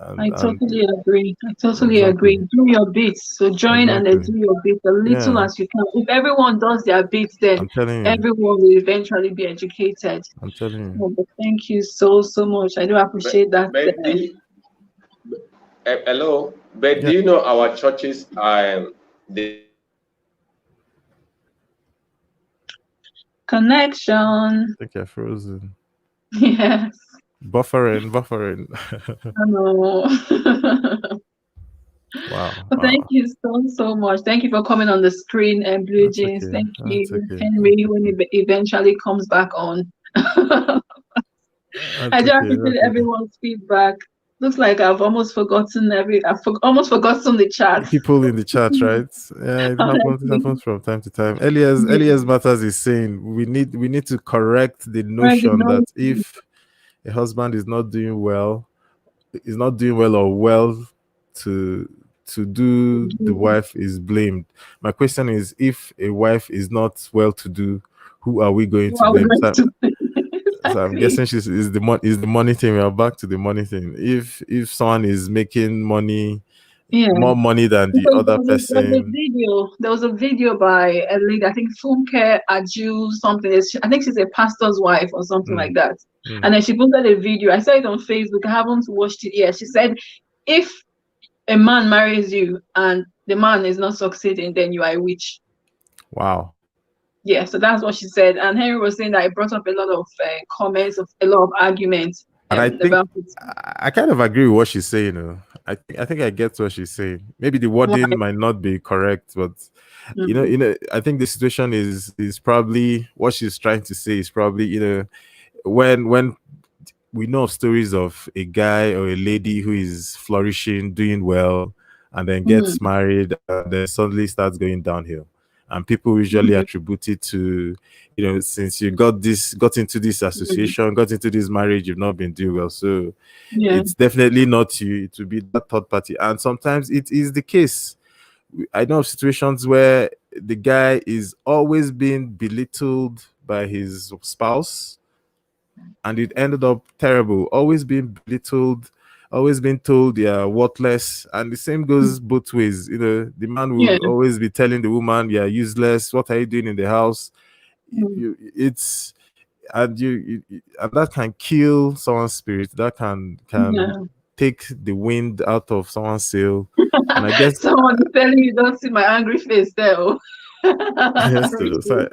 And I and totally agree. I totally exactly, agree. Do your bits. So join and then exactly. do your bits as little Yeah, as you can. If everyone does their bits, then I'm telling you. everyone will eventually be educated. I'm telling you. Oh, but thank you so, so much. I do appreciate that. But hello, but Yeah, do you know our churches they Connection. I think you're frozen. Yes. Buffering. I know. Wow, Well, thank wow. you so, so much. Thank you for coming on the screen and Blue That's Jeans. okay. Thank That's you, okay. Henry, That's when okay. he eventually comes back on. I That's do okay. appreciate That's okay. everyone's feedback. Looks like I've almost forgotten almost forgotten the chat. People in the chat, right? Yeah, it happens. It Honestly, happens from time to time. Elias yeah. Matters is saying we need to correct the Where's the notion that noise? if a husband is not doing well or well to do, the wife is blamed. My question is, if a wife is not well to do, who are we going Who to are we blame? going to So I'm exactly? guessing is the money thing. We are back to the money thing. If someone is making money, Yeah. more money than the Because other there was a person. video. There was a video by a lady, I think Funke Aju something. I think she's a pastor's wife or something Mm, like that. mm. And then she posted a video. I saw it on Facebook. I haven't watched it yet. She said, if a man marries you and the man is not succeeding, then you are a witch. Wow. Yeah, so that's what she said. And Henry was saying that it brought up a lot of comments, of a lot of arguments And I think about it. I kind of agree with what she's saying. I think I get what she's saying. Maybe the Why? wording might not be correct, but Mhm. I think the situation is probably what she's trying to say is probably, when we know of stories of a guy or a lady who is flourishing, doing well, and then Mhm. gets married, and then suddenly starts going downhill. And people usually Mhm. attribute it to, since you got into this Mhm. association, got into this marriage, you've not been doing well. So Yeah. it's definitely not you. It will be that third party. And sometimes it is the case. I know of situations where the guy is always being belittled by his spouse, and it ended up terrible. Always being belittled, always being told they are worthless, and the same goes both ways. The man Yeah. will always be telling the woman, "You are useless. What are you doing in the house?" Mhm. It's and and that can kill someone's spirit. That can Yeah. take the wind out of someone's sail. And I guess Someone is telling you don't see my angry face there. Oh. yes, so,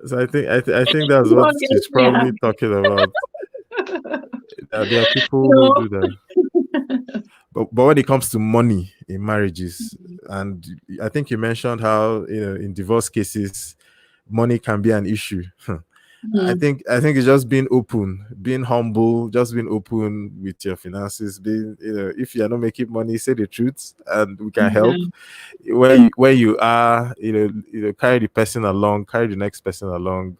so I think that's what Don't get she's me probably angry. talking about. There are people who No. do that. But when it comes to money in marriages, and I think you mentioned how, in divorce cases, money can be an issue. Mm, I think it's just being open, being humble, just being open with your finances. Being, if you are not making money, say the truth, and we can yeah. help. Where you are, carry the person along, carry the next person along.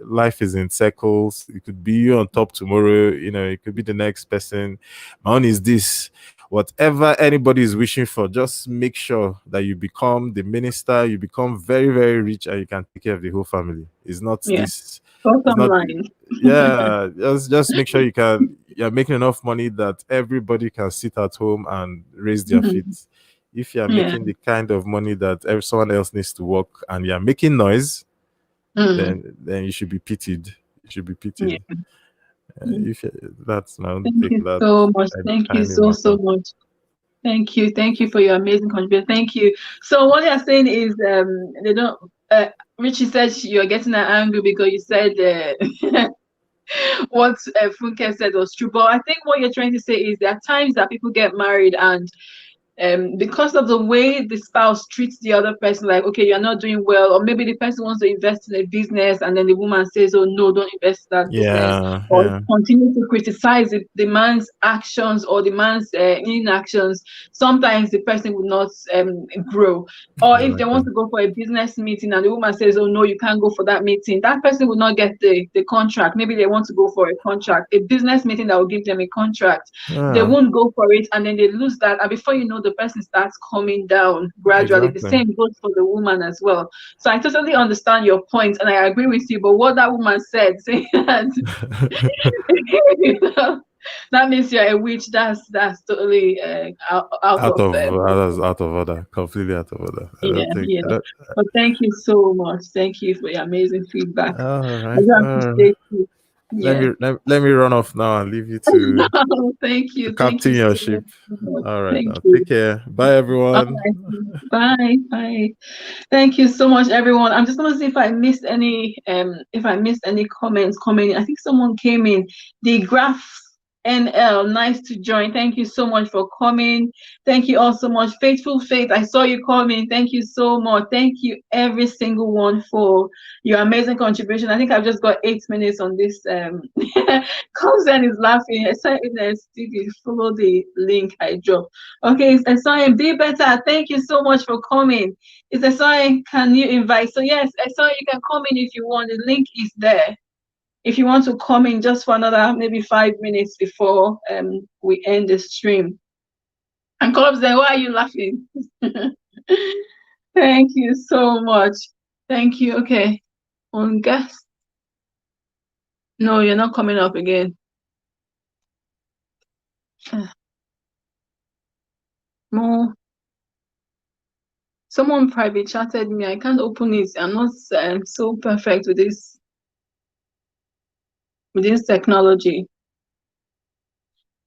Life is in circles. It could be you on top tomorrow. It could be the next person. My own is this: whatever anybody is wishing for, just make sure that you become the minister. You become very, very rich, and you can take care of the whole family. It's not Yeah. this. It's Bottom not. line. Yeah, just make sure you're making enough money that everybody can sit at home and raise their feet. Mhm. If you're Yeah. making the kind of money that someone else needs to work, and you're making noise, Mm, then you should be pitied. You should be yeah. pitied. Mm. If That's my own Thank take you on that so much. tiny, Thank you tiny so, so matter. much. Thank you. Thank you for your amazing contribution. Thank you. So what you're saying is they don't Richie said you're getting angry because you said what Funke said was true. But I think what you're trying to say is there are times that people get married and because of the way the spouse treats the other person, like, okay, you're not doing well, or maybe the person wants to invest in a business, and then the woman says, oh, no, don't invest in that business, Yeah, or yeah, continue to criticize the man's actions or the man's inactions. Sometimes the person will not grow. Or if they exactly. want to go for a business meeting and the woman says, oh, no, you can't go for that meeting, that person will not get the contract. Maybe they want to go for a contract, a business meeting that will give them a contract, they Yeah, won't go for it, and then they lose that, and before you know, the person starts coming down gradually. The exactly. same goes for the woman as well. So I totally understand your point and I agree with you, but what that woman said, saying that you know, that means you're a witch, that's totally out Out of of That's out of order, completely out of order. I yeah, don't think. yeah. I don't. But thank you so much, thank you for your amazing feedback. All I right. do All right. appreciate you. Yeah. Let me run off now and leave you to Thank captain you your so ship. much. All right. Thank Now you. take care. Bye, All everyone. right. Bye. Bye. Thank you so much, everyone. I'm just gonna see if I missed any comments coming in. I think someone came in. The Graph NL, nice to join. Thank you so much for coming. Thank you all so much. Faithful Faith, I saw you coming. Thank you so much. Thank you every single one for your amazing contribution. I think I've just got 8 minutes on this. Cousin is laughing. I saw it there. Follow the link I dropped. Okay, Esoy, be better. Thank you so much for coming. Is Esoy, can you invite? So yes, Esoy, you can come in if you want. The link is there. If you want to come in just for another maybe 5 minutes before we end the stream. And Cobbs, then why are you laughing? Thank you so much. Thank you. Okay. On guest. No, you're not coming up again. No. Someone private chatted me. I can't open it. I'm not so perfect with this technology.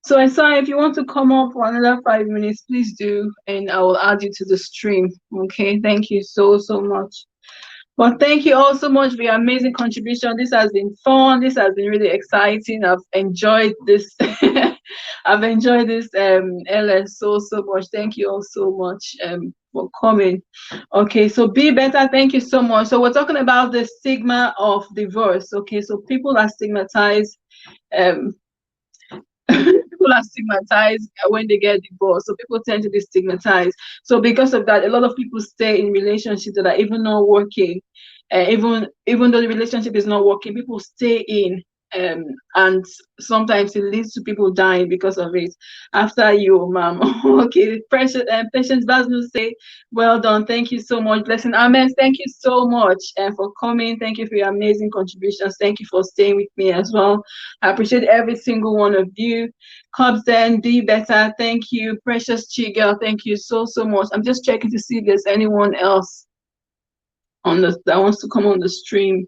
So I saw if you want to come up for another 5 minutes, please do, and I will add you to the stream. Okay, thank you so much. Well, thank you all so much for your amazing contribution. This has been fun. This has been really exciting. I've enjoyed this. I've enjoyed this LS so much. Thank you all so much for coming. Okay, so be better. Thank you so much. So we're talking about the stigma of divorce. Okay, so people are stigmatized. Um, people are stigmatized when they get divorced. So people tend to be stigmatized. So because of that, a lot of people stay in relationships that are even not working. Even though the relationship is not working, people stay in. And sometimes it leads to people dying because of it. After you, ma'am. Okay, Patience Basnu say, well done. Thank you so much. Blessing Amen. Thank you so much for coming. Thank you for your amazing contributions. Thank you for staying with me as well. I appreciate every single one of you. Cobden, be better. Thank you. Precious Chigel, thank you so much. I'm just checking to see if there's anyone else that wants to come on the stream.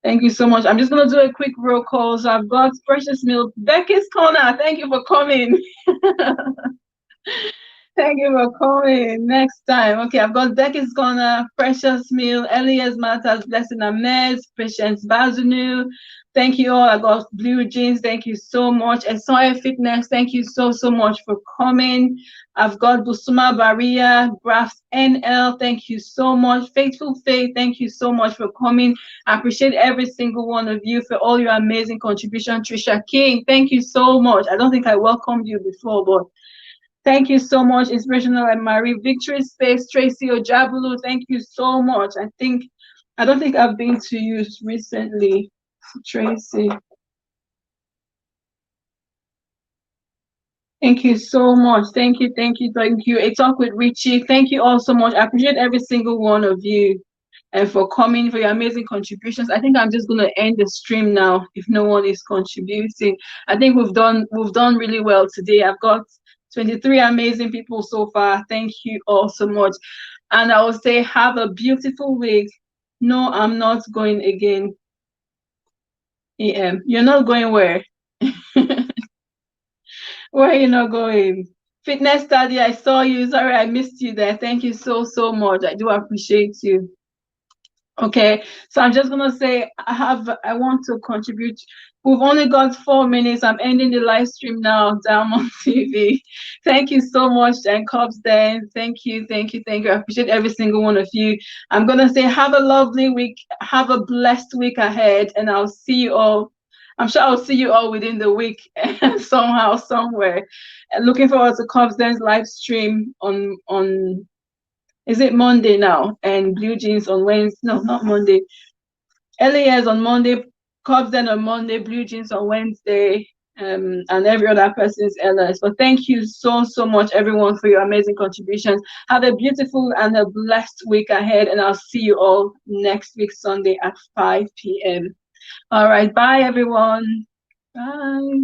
Thank you so much. I'm just gonna do a quick roll call. So I've got Precious Milk, Becky's Corner. Thank you for coming. Thank you for coming. Next time. Okay, I've got Becky's Corner, Precious Meal, Elias Matters, Blessing Ahmed, Patience Bazunu. Thank you all. I got Blue Jeans. Thank you so much. Esoya Fitness. Thank you so, so much for coming. I've got Busuma Baria, Grafs NL. Thank you so much. Faithful Faith. Thank you so much for coming. I appreciate every single one of you for all your amazing contribution. Trisha King, thank you so much. I don't think I welcomed you before, but thank you so much. Inspirational and Marie, Victory Space, Tracy Ojabulu, thank you so much. I don't think I've been to you recently, Tracy. Thank you so much. Thank you, thank you, thank you. A Talk with Richie, thank you all so much. I appreciate every single one of you and for coming, for your amazing contributions. I think I'm just going to end the stream now if no one is contributing. I think we've done really well today. I've got 23 amazing people so far. Thank you all so much. And I will say, have a beautiful week. No, I'm not going again. You're not going where? Where are you not going? Fitness Study, I saw you. Sorry, I missed you there. Thank you so, so much. I do appreciate you. Okay, so I'm just gonna say I want to contribute. We've only got 4 minutes. I'm ending the live stream now, Diamond TV. Thank you so much, and Cobbs then. Thank you, thank you, thank you. I appreciate every single one of you. I'm gonna say have a lovely week, have a blessed week ahead, and I'll see you all. I'm sure I'll see you all within the week somehow, somewhere. And looking forward to Cobbs Den's live stream on is it Monday now? And Blue Jeans on Wednesday. No, not Monday. LAS on Monday, Cubs then on Monday, Blue Jeans on Wednesday, and every other person's LS. But thank you so, so much, everyone, for your amazing contributions. Have a beautiful and a blessed week ahead, and I'll see you all next week, Sunday at 5 p.m. All right, bye, everyone. Bye.